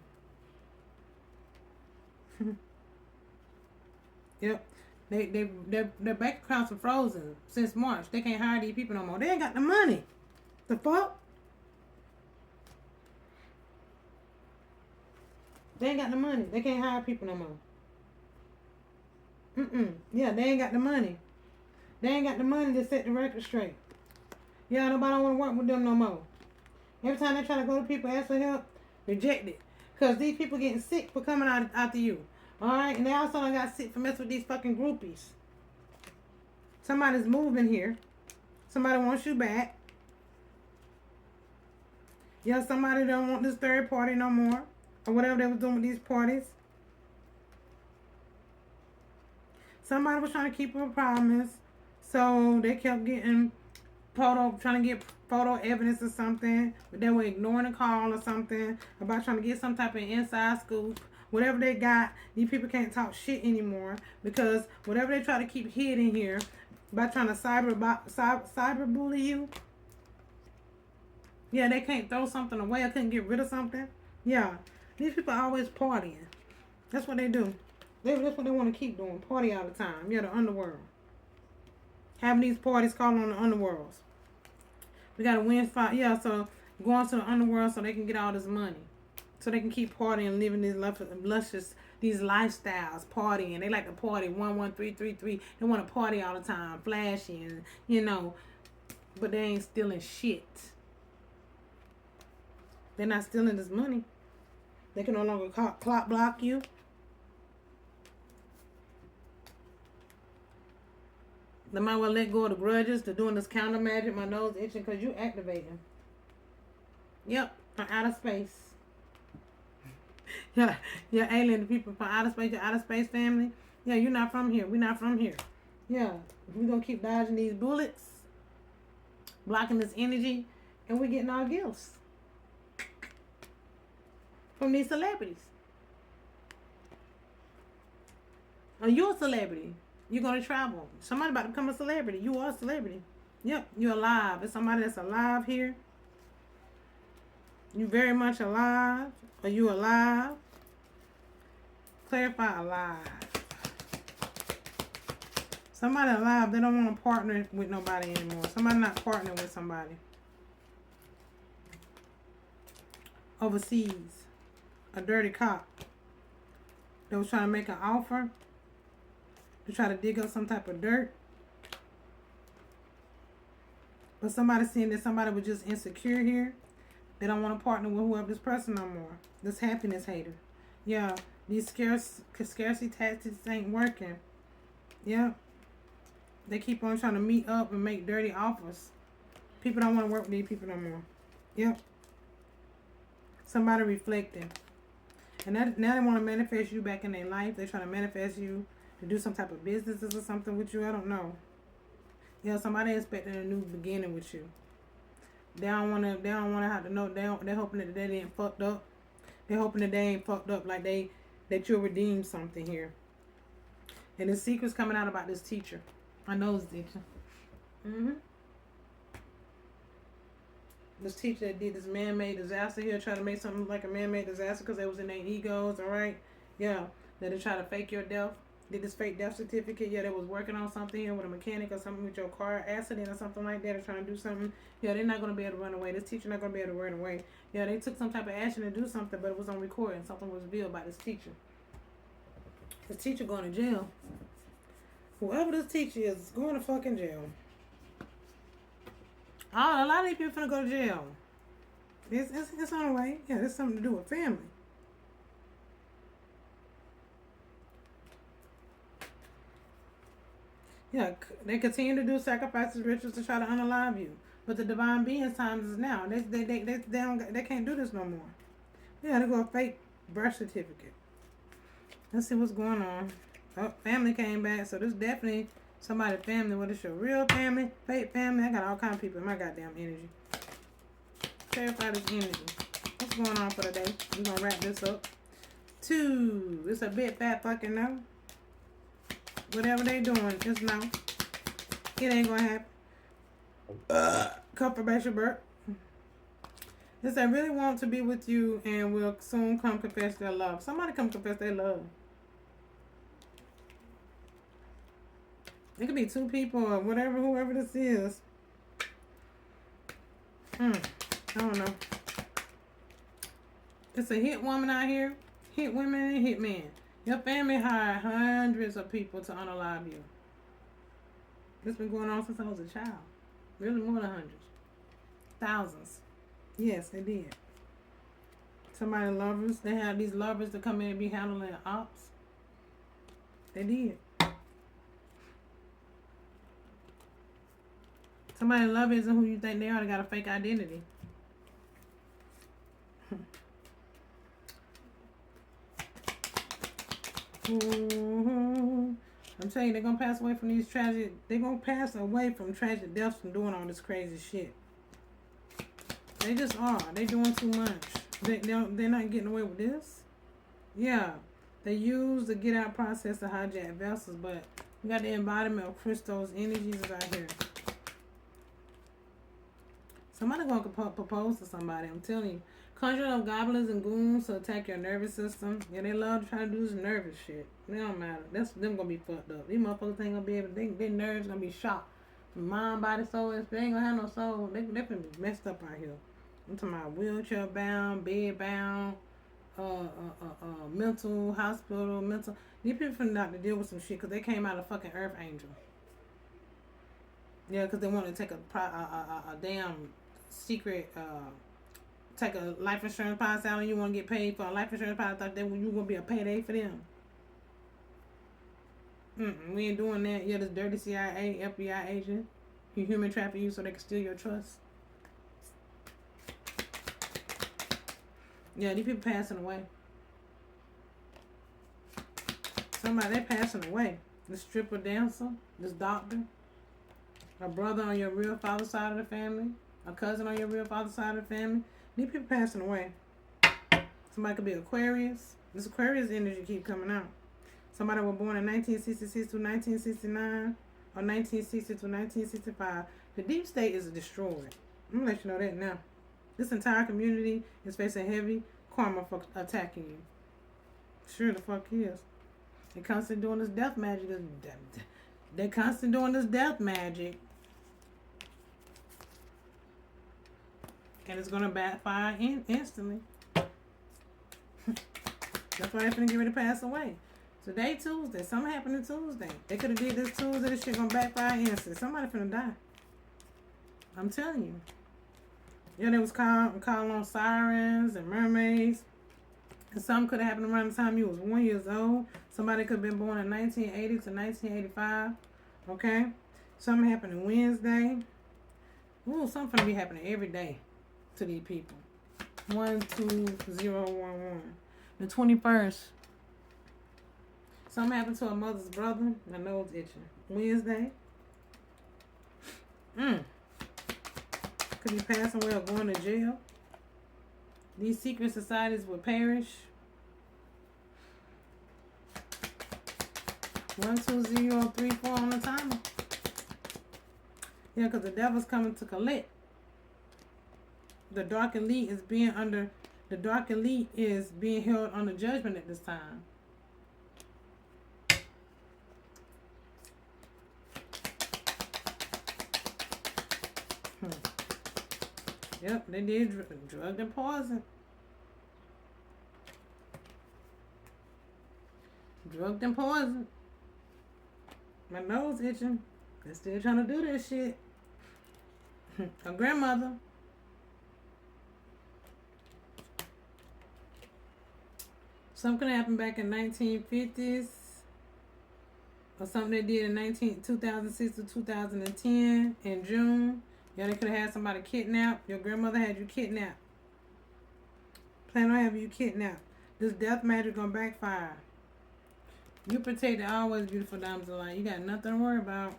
Yep. Their bank accounts are frozen since March. They can't hire these people no more. They ain't got the money. The fuck? They ain't got the money. They can't hire people no more. Yeah, they ain't got the money. They ain't got the money to set the record straight. Yeah, nobody don't want to work with them no more. Every time they try to go to people, ask for help, reject it. Because these people getting sick for coming out after you. Alright? And they also done got sick for messing with these fucking groupies. Somebody's moving here. Somebody wants you back. Yeah, somebody don't want this third party no more. Or whatever they was doing with these parties. Somebody was trying to keep a promise. So they kept getting trying to get photo evidence or something. But they were ignoring a call or something. About trying to get some type of inside scoop. Whatever they got, these people can't talk shit anymore. Because whatever they try to keep hidden here. By trying to cyberbully you. Yeah, they can't throw something away. I couldn't get rid of something. Yeah. These people are always partying. That's what they do. That's what they want to keep doing. Party all the time. Yeah, the underworld. Having these parties calling on the underworlds. We got a win fight. Yeah, so going to the underworld so they can get all this money. So they can keep partying, living these luscious, these lifestyles, partying. They like to party 11333. They want to party all the time, flashy, and but they ain't stealing shit. They're not stealing this money. They can no longer clock block you. They might well let go of the grudges. They're doing this counter magic. My nose itching because you activating. Yep, from outer space. Yeah, you're alien people from outer space. Your outer space family. Yeah, you're not from here. We're not from here. Yeah, we're going to keep dodging these bullets. Blocking this energy. And we're getting our gifts. From these celebrities. Are you a celebrity? You're going to travel. Somebody about to become a celebrity. You are a celebrity. Yep, you're alive. There's somebody that's alive here. You very much alive. Are you alive? Clarify alive. Somebody alive, they don't want to partner with nobody anymore. Somebody not partnering with somebody. Overseas. A dirty cop. that was trying to make an offer to try to dig up some type of dirt. But somebody seeing that somebody was just insecure here. They don't want to partner with whoever this person no more. This happiness hater. Yeah, these scarcity tactics ain't working. Yeah. They keep on trying to meet up and make dirty offers. People don't want to work with these people no more. Yep. Somebody reflecting. And now they want to manifest you back in their life. They're trying to manifest you to do some type of businesses or something with you. I don't know. Yeah, somebody expecting a new beginning with you. They don't want to have to know. They're hoping that they ain't fucked up. They're hoping that they ain't fucked up, like that you'll redeem something here. And the secret's coming out about this teacher. I know this teacher. This teacher that did this man-made disaster here, trying to make something like a man-made disaster because they was in their egos, all right? Yeah, that they try to fake your death. Did this fake death certificate. Yeah, they was working on something here with a mechanic or something with your car accident or something like that, or trying to do something. Yeah, they're not going to be able to run away. This teacher not going to be able to run away. Yeah, they took some type of action to do something, but it was on recording. Something was revealed by this teacher. This teacher going to jail. Whoever this teacher is going to fucking jail. Oh, a lot of these people finna go to jail. It's on the way. Yeah, it's something to do with family. Yeah, they continue to do sacrifices, rituals to try to unalive you. But the divine being's time is now. They can't do this no more. Yeah, they go fake birth certificate. Let's see what's going on. Oh, family came back, so this definitely somebody's family. What is your real family? Fake family? I got all kinds of people in my goddamn energy. Clarify this energy. What's going on for the day? We're gonna wrap this up. 2. It's a big fat fucking no. Whatever they doing, just no. It ain't gonna happen. Confirmation burp. This I really want to be with you and will soon come confess their love. Somebody come confess their love. It could be 2 people or whatever, whoever this is. I don't know. It's a hit woman out here. Hit women and hit men. Your family hired hundreds of people to unalive you. It's been going on since I was a child. Really more than hundreds. Thousands. Yes, they did. Somebody lovers. They have these lovers to come in and be handling ops. They did. Somebody love isn't who you think they are. They got a fake identity. I'm telling you, they're gonna pass away from these tragic. They're gonna pass away from tragic deaths from doing all this crazy shit. They just are. They doing too much. They're not getting away with this. Yeah, they use the get out process to hijack vessels, but we got the embodiment of crystals, energies out here. Somebody gonna propose to somebody. I'm telling you. Conjuring up goblins and goons to attack your nervous system. Yeah, they love to try to do this nervous shit. It don't matter. That's them gonna be fucked up. These motherfuckers ain't gonna be able to. Their nerves gonna be shot. Mind, body, soul. If they ain't gonna have no soul, they gonna be messed up out here. I'm talking about wheelchair bound, bed bound, mental hospital, mental. These people not to deal with some shit because they came out of fucking Earth Angel. Yeah, because they want to take a damn secret. Take a life insurance policy out and you want to get paid for a life insurance policy. I thought that you going to be a payday for them. We ain't doing that. Yeah, this dirty CIA, FBI agent. You human traffic you so they can steal your trust. Yeah, these people passing away. Somebody, they passing away. This stripper dancer, this doctor, a brother on your real father's side of the family, a cousin on your real father's side of the family. These people passing away. Somebody could be Aquarius. This Aquarius energy keep coming out. Somebody was born in 1966 to 1969 or 1960 to 1965. The deep state is destroyed. I'm gonna let you know that now. This entire community is facing heavy karma for attacking you. Sure the fuck is. They constantly doing this death magic. They constantly doing this death magic. And it's going to backfire instantly. That's why they finna get ready to pass away. Today, Tuesday. Something happened Tuesday. They could have did this Tuesday. This shit gonna backfire instant. Somebody finna die. I'm telling you. Yeah, they was calling on sirens and mermaids. And something could have happened around the time you was 1 year old. Somebody could have been born in 1980 to 1985. Okay? Something happened Wednesday. Ooh, something finna be happening every day to these people. 12011. The 21st. Something happened to a mother's brother. My nose itching. Wednesday. Could be passing away or going to jail. These secret societies will perish. 12034 on the timer. Yeah, because the devil's coming to collect. The dark elite is being held under judgment at this time. Yep, they did drug and poison. Drugged and poison. My nose itching. They're still trying to do that shit. A grandmother. Something happened back in 1950s. Or something they did in 2006 to 2010 in June. Yeah, they could have had somebody kidnapped. Your grandmother had you kidnapped. Plan on having you kidnapped. This death magic gonna backfire. You protected always, beautiful diamonds of light. You got nothing to worry about.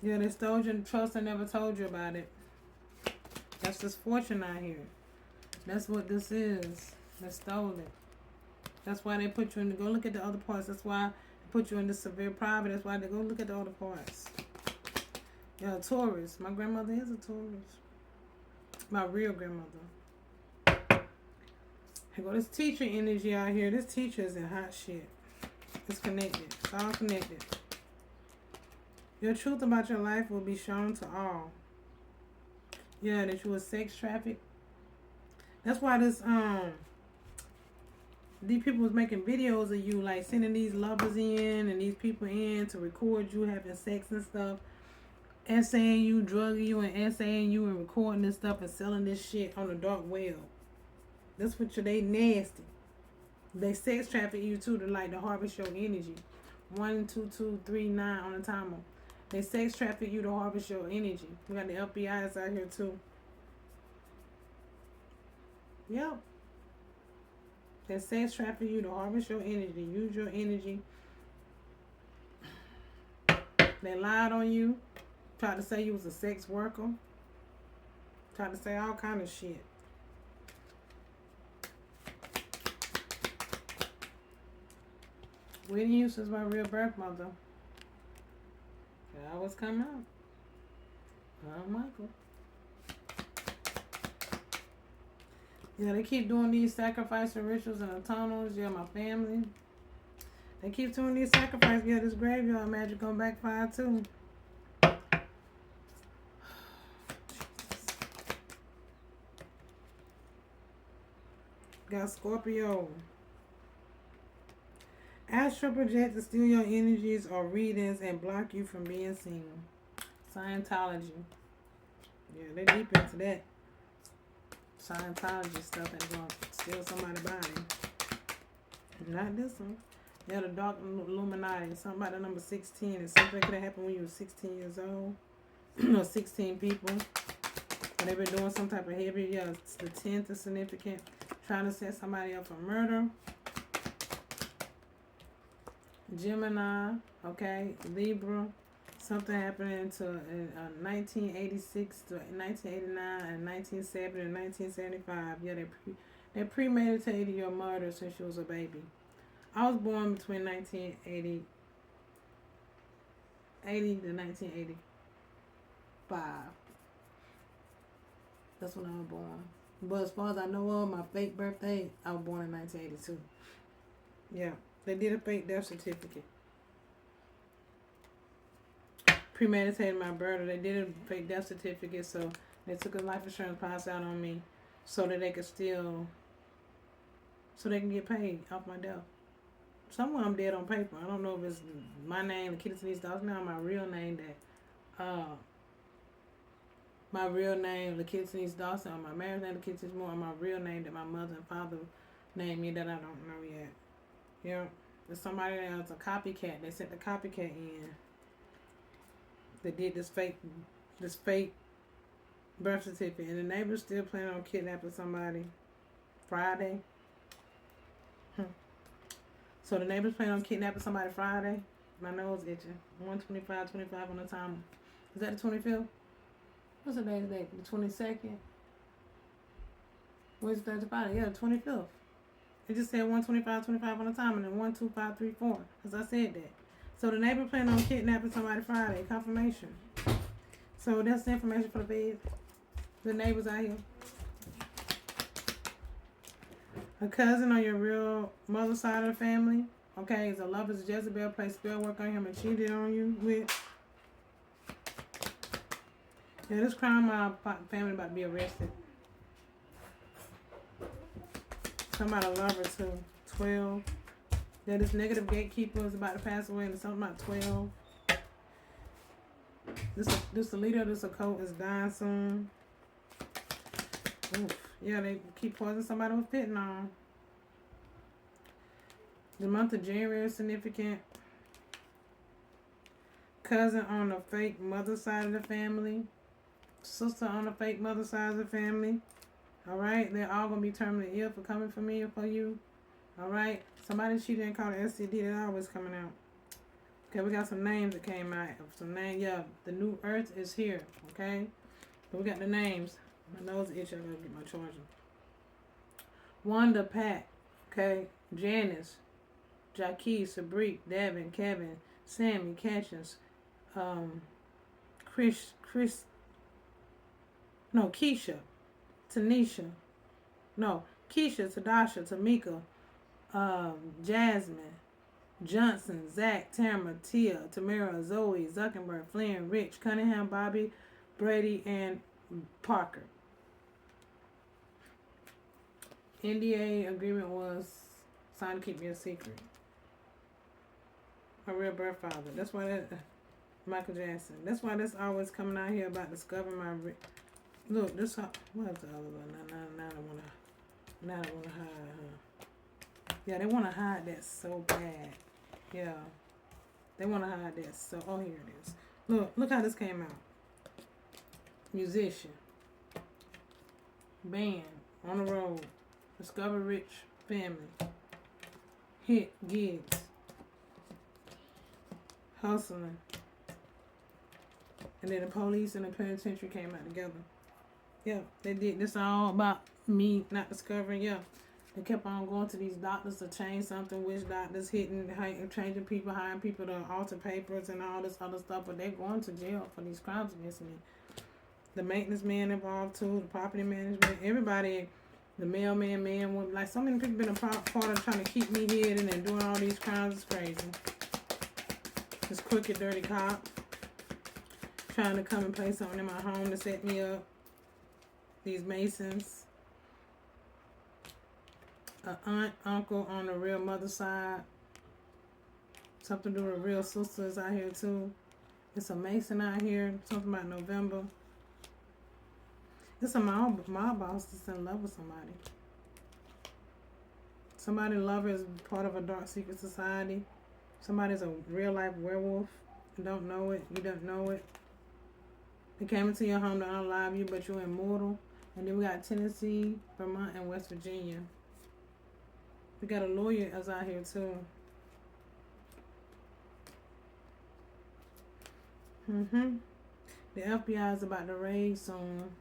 Yeah, they stole your trust and never told you about it. That's just fortune out here. That's what this is. They stole it. That's why they put you in. Go look at the other parts. That's why they put you in the severe private. That's why they go look at the other parts. Yeah, a Taurus. My grandmother is a Taurus. My real grandmother. Here go this teacher energy out here. This teacher is in hot shit. It's connected. It's all connected. Your truth about your life will be shown to all. Yeah, that you were sex trafficked. That's why these people was making videos of you, like sending these lovers in and these people in to record you having sex and stuff. Essaying you, drugging you, and essaying you and recording this stuff and selling this shit on the dark web. That's what they nasty. They sex traffic you too to like to harvest your energy. 12239 on the timer. They sex traffic you to harvest your energy. We got the FBI's out here too. Yep. They sex traffic you to harvest your energy. Use your energy. They lied on you. Tried to say you was a sex worker. Tried to say all kind of shit. Whitney Houston's my real birth mother. It always come out. Oh, Michael. Yeah, they keep doing these sacrificing rituals and atonements. Yeah, my family. They keep doing these sacrifices. Yeah, this graveyard magic gonna backfire too. Got Scorpio. Astral project to steal your energies or readings and block you from being seen. Scientology. Yeah, they're deep into that. Scientology stuff that's gonna steal somebody's body. Not this one. Yeah, the dark Illuminati. Something about the number 16. And something could have happened when you were 16 years old. Or 16 people. They've been doing some type of heavy. Yeah, it's the 10th is significant. Trying to set somebody up for murder. Gemini, okay, Libra, something happening to 1986 to 1989 and 1970 and 1975. Yeah, they premeditated your murder since you was a baby. I was born between 1980 to 1985. That's when I was born. But as far as I know of, my fake birthday, I was born in 1982. Yeah. They did a fake death certificate. Premeditated my murder. They did a fake death certificate, so They took a life insurance policy out on me so that they could still, so they can get paid off my death. Some of them dead on paper. I don't know if it's my name, the kids these dogs now, my real name my real name, the kids these Dawson, or my marriage name, the kids is more, or my real name that my mother and father named me that I don't know yet. Yeah, there's somebody that was a copycat. They sent the copycat in. They did this fake birth certificate, and the neighbors still planning on kidnapping somebody Friday. So the neighbors plan on kidnapping somebody Friday. My nose itching. 1:25 on the timer. Is that the 25th? What's the day's date? The 22nd? Where's Thursday, Friday? Yeah, the 25th. It just said 1:25 on the timer, and then 1:25:34. As I said that. So the neighbor plan on kidnapping somebody Friday. Confirmation. So that's the information for the feds. The neighbors out here. A cousin on your real mother side of the family, okay, is a lover's Jezebel, placed spell work on him and cheated on you with. Yeah, this crime, my family about to be arrested. Somebody a lover too. 12. Yeah, this negative gatekeeper is about to pass away, and something about 12. This the leader of this occult is dying soon. Oof. Yeah, they keep poisoning somebody with fentanyl. The month of January is significant. Cousin on the fake mother side of the family. Sister on the fake mother side of the family. Alright? They're all going to be terminally ill for coming for me or for you. Alright? Somebody she didn't call the STD, they're always coming out. Okay, we got some names that came out. Some names, yeah. The new earth is here. Okay? But we got the names. My nose itch, I gotta get my charger. Wanda, Pat, okay, Janice, Jackie, Sabrique, Devin, Kevin, Sammy, Catchins, Keisha, Tanisha, Keisha, Tadasha, Tamika, Jasmine, Johnson, Zach, Tamara, Tia, Tamara, Zoe, Zuckerberg, Flynn, Rich, Cunningham, Bobby, Brady, and Parker. NDA agreement was signed to keep me a secret. My real birth father. That's why that Michael Jackson. That's why that's always coming out here about discovering my. Look, this what was the other one? Now they wanna hide her. Yeah, they wanna hide that so bad. Yeah, they wanna hide that so. Oh, here it is. Look how this came out. Musician, band, on the road, discover rich family, hit gigs, hustling, and then the police and the penitentiary came out together. Yeah, they did. This all about me not discovering. Yeah, they kept on going to these doctors to change something, witch doctors changing people, hiring people to alter papers and all this other stuff, but they're going to jail for these crimes against me. The maintenance man involved too, the property management, everybody, the mailman, like so many people been a part of trying to keep me hidden and doing all these crimes. Is crazy. This crooked, dirty cop trying to come and play something in my home to set me up. These Masons, an aunt, uncle on the real mother side. Something to do with real sisters out here too. It's a Mason out here. Something about November. It's a mob boss that's in love with somebody. Somebody lover is part of a dark secret society. Somebody's a real life werewolf. You don't know it. You don't know it. They came into your home to unalive you, but you're immortal. And then we got Tennessee, Vermont, and West Virginia. We got a lawyer that's out here too. The FBI is about to raid soon.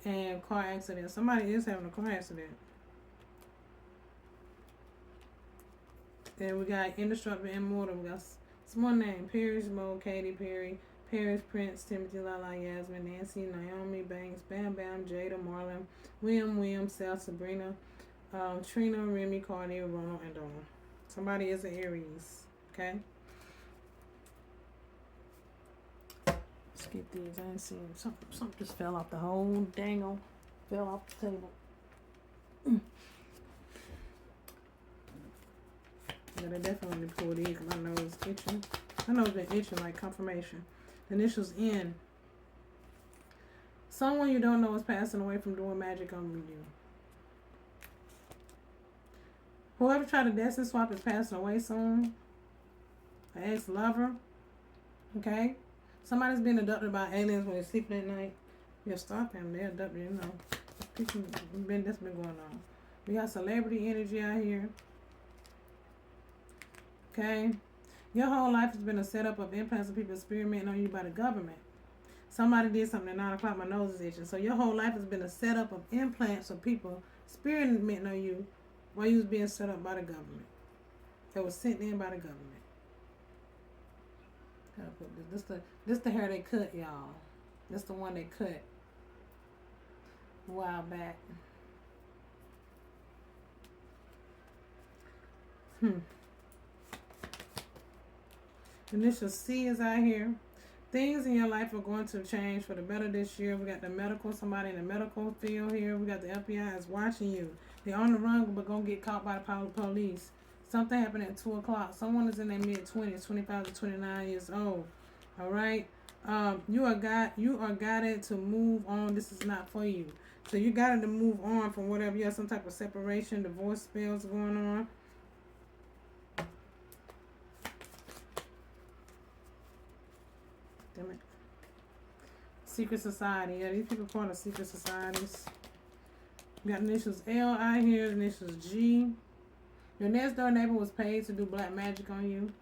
And car accident. Somebody is having a car accident. And we got Indestructible Immortal. We got some more names. Perry Mo, Katy Perry, Paris Prince, Timothy, Lala, Yasmin, Nancy, Naomi, Banks, Bam Bam, Jada, Marlon, William, Sal, Sabrina, Trina, Remy, Cardi, Ronald, and Donald. Somebody is an Aries. Okay? Get these. I ain't seen something just fell off the whole dangle. Fell off the table. Yeah, they definitely pulled these. My nose is itching. My nose been itching like confirmation. Initials N. Someone you don't know is passing away from doing magic on you. Whoever tried to destiny swap is passing away soon. An ex-lover. Okay? Somebody's being abducted by aliens when they're sleeping at night. You'll stop them. They're abducted, you know. That's been going on. We got celebrity energy out here. Okay? Your whole life has been a setup of implants of people experimenting on you by the government. Somebody did something at 9 o'clock, my nose is itching. So your whole life has been a setup of implants of people experimenting on you while you was being set up by the government. That was sent in by the government. Gotta put this the hair they cut, y'all. This the one they cut a while back. Initial C is out here. Things in your life are going to change for the better this year. We got the medical, somebody in the medical field here. We got the FBI is watching you. They're on the run, but gonna get caught by the police. Something happened at 2 o'clock. Someone is in their mid-20s, 25 to 29 years old. All right? You are guided to move on. This is not for you. So you guided to move on from whatever. You have some type of separation, divorce spells going on. Damn it. Secret society. Yeah, these people part of secret societies. You got initials L out here, initials G. Your next door neighbor was paid to do black magic on you.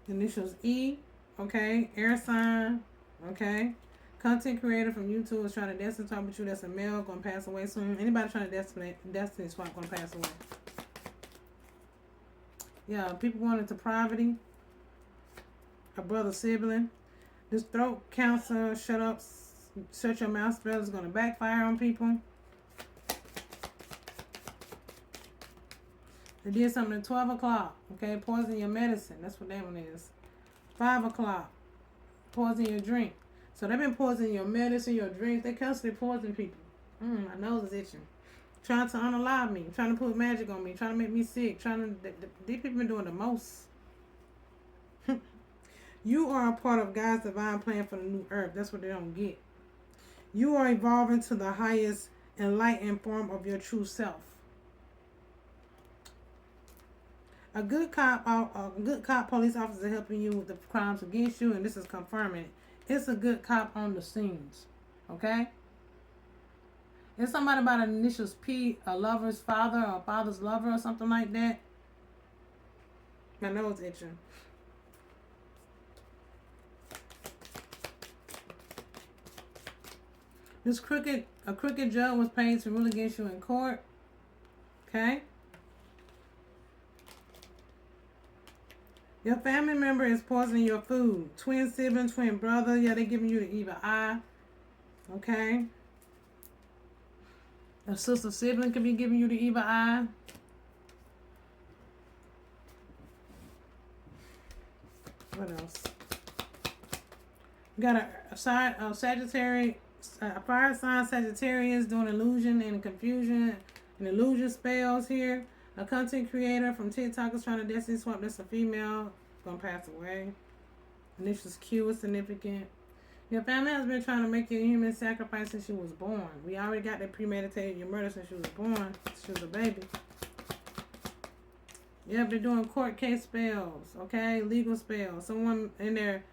Initials E, okay. Air sign, okay. Content creator from YouTube is trying to destiny swap with you. That's a male, gonna pass away soon. Anybody trying to destiny swap gonna pass away. Yeah, people going into poverty. A brother sibling. This throat cancer, shut your mouth spell is gonna backfire on people. They did something at 12 o'clock. Okay, poison your medicine. That's what that one is. 5 o'clock. Poison your drink. So they've been poisoning your medicine, your drinks. They constantly poison people. My nose is itching. Trying to unalive me. Trying to put magic on me. Trying to make me sick. These people been doing the most. You are a part of God's divine plan for the new earth. That's what they don't get. You are evolving to the highest enlightened form of your true self. A good cop police officer helping you with the crimes against you, and this is confirming it. It's a good cop on the scenes. Okay? It's somebody by the initials P, a lover's father or a father's lover or something like that. My nose itching. A crooked judge was paid to rule against you in court. Okay? Your family member is poisoning your food. Twin sibling, twin brother. Yeah, they giving you the evil eye. Okay? A sister sibling could be giving you the evil eye. What else? You got a Sagittarius, a fire sign Sagittarius doing illusion and confusion and illusion spells here. A content creator from TikTok is trying to destiny swap. That's a female. Gonna pass away. Initials Q is significant. Your family has been trying to make you a human sacrifice since you was born. We already got that premeditated your murder since you was born. She was a baby. Yep, they're doing court case spells. Okay, legal spells. Someone in their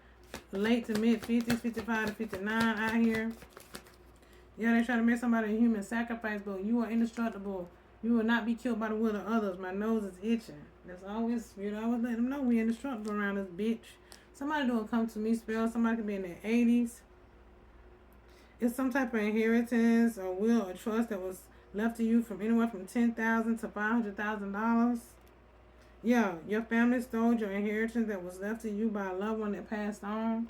late to mid 50s, 55 to 59 out here. Yeah, they're trying to make somebody a human sacrifice, but you are indestructible. You will not be killed by the will of others. My nose is itching. That's always, always let them know we indestructible around this bitch. Somebody doing come to me spell. Somebody could be in their 80s. It's some type of inheritance or will or trust that was left to you from anywhere from $10,000 to $500,000. Yeah, your family stole your inheritance that was left to you by a loved one that passed on.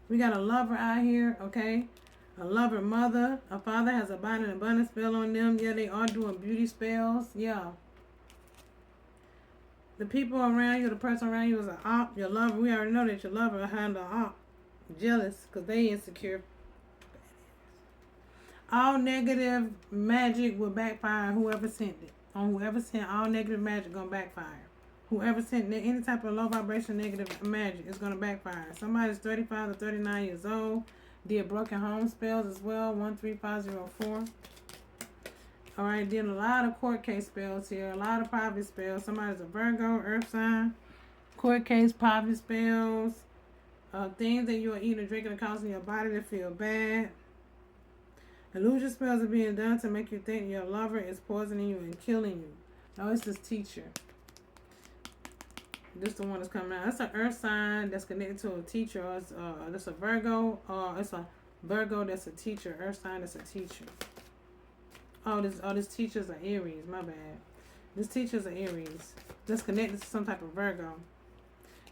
We got a lover out here, okay? A lover mother. A father has a binding abundance spell on them. Yeah, they are doing beauty spells. Yeah. The people around you, the person around you is an op. Your lover, we already know that your lover behind the op. Jealous because they insecure. All negative magic will backfire on whoever sent it. On whoever sent all negative magic gonna backfire. Whoever sent any type of low vibration negative magic is gonna backfire. Somebody's 35 to 39 years old. Did broken home spells as well. 13504. Alright, did a lot of court case spells here. A lot of private spells. Somebody's a Virgo, earth sign. Court case, private spells. Things that you are eating or drinking are causing your body to feel bad. Illusion spells are being done to make you think your lover is poisoning you and killing you. No, it's this teacher. This the one that's coming out. That's an earth sign that's connected to a teacher. Or it's that's a Virgo. It's a Virgo that's a teacher. Earth sign that's a teacher. This teacher's an Aries. My bad. This teacher's an Aries. That's connected to some type of Virgo.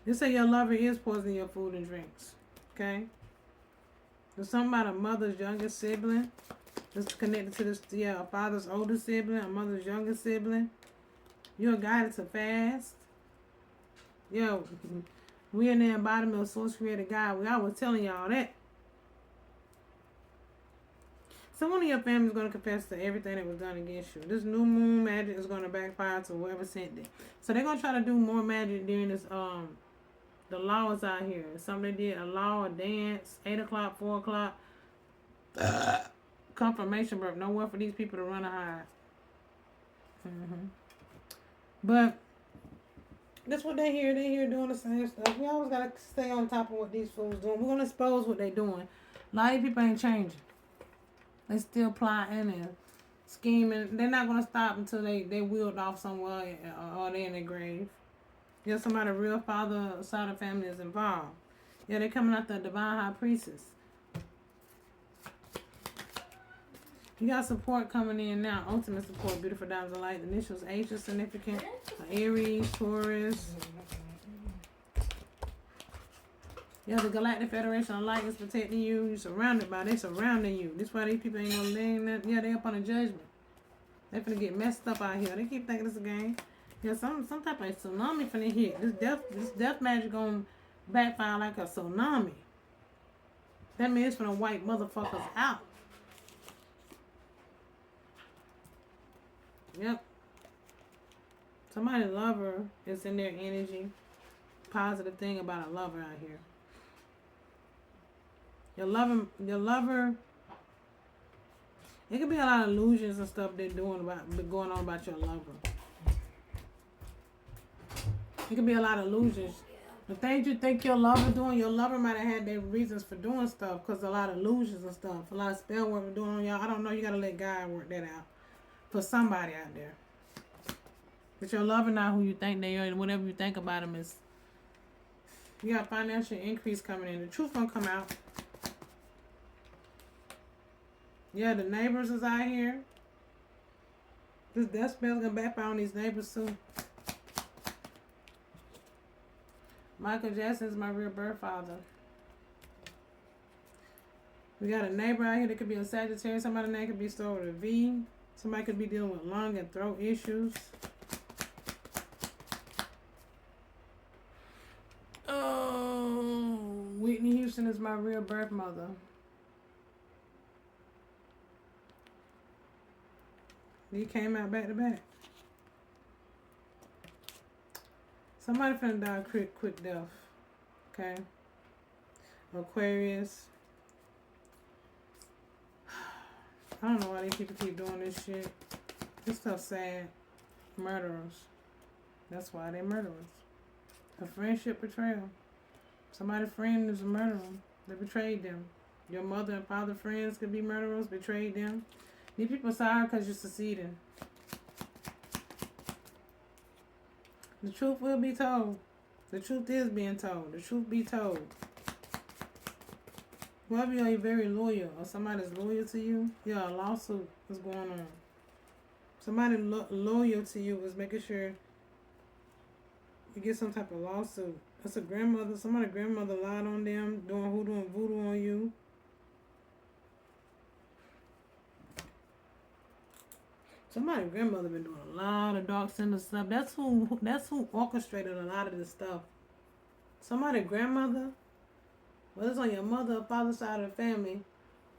They say your lover is poisoning your food and drinks. Okay? There's something about a mother's youngest sibling. That's connected to this, a father's older sibling, a mother's youngest sibling. You're guided to fast. Yo, we in the embodiment of Source Creator God. I was telling y'all that. So one of your family is going to confess to everything that was done against you. This new moon magic is going to backfire to whoever sent it. So they're going to try to do more magic during this, the law is out here. Something they did, a law, a dance, 8 o'clock, 4 o'clock. Confirmation birth. Nowhere for these people to run or hide. But that's what they here. They here doing the same stuff. We always got to stay on top of what these fools doing. We're going to expose what they doing. A lot of people ain't changing. They still plotting and scheming. They're not going to stop until they wheeled off somewhere or they in their grave. Yeah, somebody real father side of family is involved. Yeah, they're coming out the divine high priestess. You got support coming in now. Ultimate support. Beautiful diamonds of light. The initials H is significant. Aries, Taurus. Yeah, the Galactic Federation of Light is protecting you. You're surrounded by. They surrounding you. This why these people ain't gonna lean that. Yeah, they up on a judgment. They finna get messed up out here. They keep thinking it's a game. Yeah, some type of tsunami finna hit. This death magic gonna backfire like a tsunami. That means it's finna wipe motherfuckers out. Yep. Somebody's lover is in their energy. Positive thing about a lover out here. Your lover. It could be a lot of illusions and stuff they're doing going on about your lover. It could be a lot of illusions. The things you think your lover doing, your lover might have had their reasons for doing stuff because a lot of illusions and stuff, a lot of spell work we're doing on y'all. I don't know. You gotta let God work that out for somebody out there. But your lover not who you think they are, and whatever you think about them is. You got financial increase coming in. The truth gonna come out. Yeah, the neighbors is out here. This death spell's gonna backfire on these neighbors too. Michael Jackson's my real birth father. We got a neighbor out here that could be a Sagittarius. Somebody's name could be started with a V. Somebody could be dealing with lung and throat issues. Oh, Whitney Houston is my real birth mother. He came out back to back. Somebody finna die quick death. Okay. Aquarius. I don't know why these people keep doing this shit. This stuff's sad. Murderers. That's why they murderers. A friendship betrayal. Somebody's friend is a murderer. They betrayed them. Your mother and father friends could be murderers, betrayed them. These people sorry because you're succeeding. The truth will be told. The truth is being told. The truth be told. Whoever you are very loyal or somebody's loyal to you, yeah, a lawsuit is going on. Somebody loyal to you is making sure you get some type of lawsuit. That's a grandmother. Somebody's grandmother lied on them, doing hoodoo and voodoo on you. Somebody's grandmother been doing a lot of dark center stuff. That's who orchestrated a lot of this stuff. Somebody's grandmother, whether it's on your mother or father's side of the family,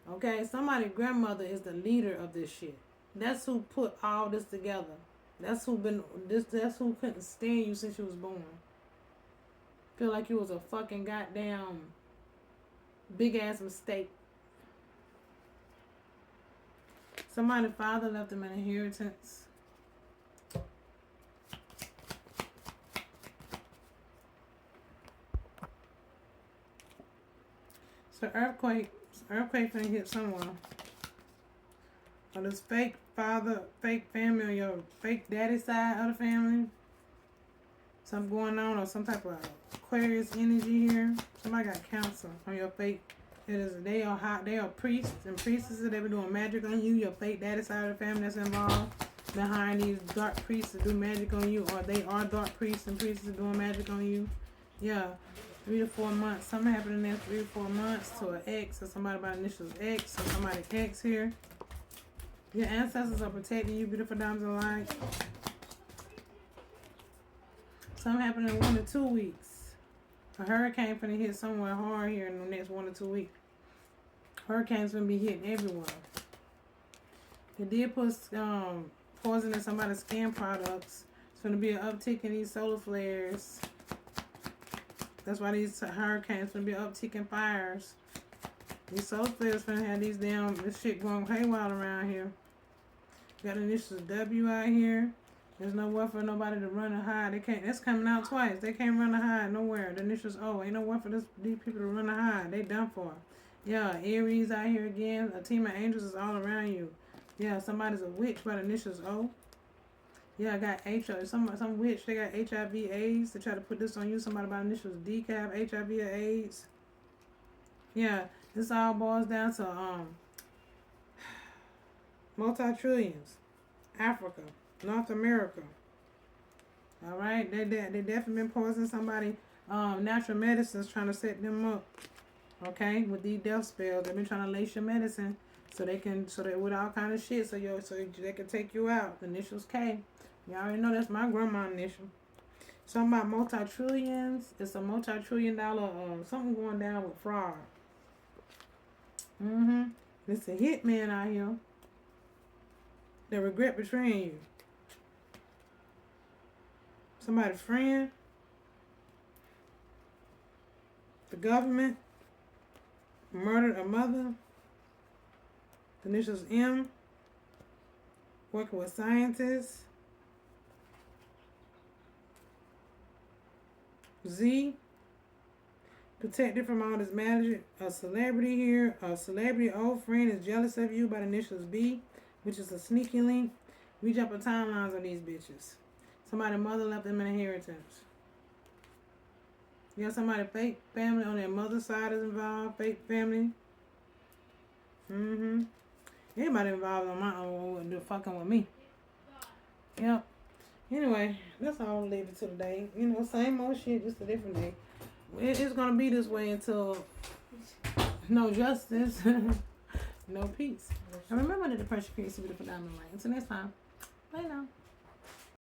okay, somebody's grandmother is the leader of this shit. That's who put all this together. That's who couldn't stand you since you was born. Feel like you was a fucking goddamn big ass mistake. Somebody's father left them an inheritance. So earthquake finna hit someone. Or this fake father, fake family, or your fake daddy side of the family. Something going on, or some type of Aquarius energy here. Somebody got cancer on your fake. They are priests and priestesses. They be doing magic on you. Your fake daddy side of the family that's involved behind these dark priests that do magic on you, or they are dark priests and priestesses doing magic on you. Yeah, 3 to 4 months. Something happened in the next 3 to 4 months to an ex or somebody by initials X or somebody X here. Your ancestors are protecting you, beautiful diamonds of light. Something happened in 1 to 2 weeks. A hurricane finna hit somewhere hard here in the next 1 to 2 weeks. Hurricanes gonna be hitting everywhere. It did put poison in somebody's skin products. It's gonna be an uptick in these solar flares. That's why these hurricanes gonna be an uptick in fires. These solar flares gonna have this shit going haywire around here. Got initials W out here. There's nowhere for nobody to run or hide. They can't. That's coming out twice. They can't run or hide nowhere. The initials O. Ain't nowhere for these people to run or hide. They done for. Yeah, Aries out here again. A team of angels is all around you. Yeah, somebody's a witch by the initials O. Yeah, I got some witch. They got HIV/AIDS. They try to put this on you. Somebody by the initials D, HIV or AIDS. Yeah, this all boils down to multi-trillions. Africa. North America. All right, they definitely been poisoning somebody. Natural medicines trying to set them up. Okay, with these death spells, they've been trying to lace your medicine so they with all kind of shit so they can take you out. The initials K. You already know that's my grandma initial. Something about multi-trillions. It's a multi-trillion-dollar something going down with fraud. It's a hitman out here. They regret betraying you. Somebody's friend, the government, murdered a mother, the initials M, working with scientists, Z, protected from all this magic, a celebrity here, a celebrity old friend is jealous of you by the initials B, which is a sneaky link. We jumping timelines on these bitches. Somebody's mother left them an inheritance. You got somebody fake family on their mother's side is involved. Fake family. Everybody involved on my own do fucking with me. Yep. Anyway, that's all I'll leave it to today. You know, same old shit, just a different day. It's gonna be this way until no justice, no peace. And remember that the pressure creates a beautiful diamond light. Until next time, bye now.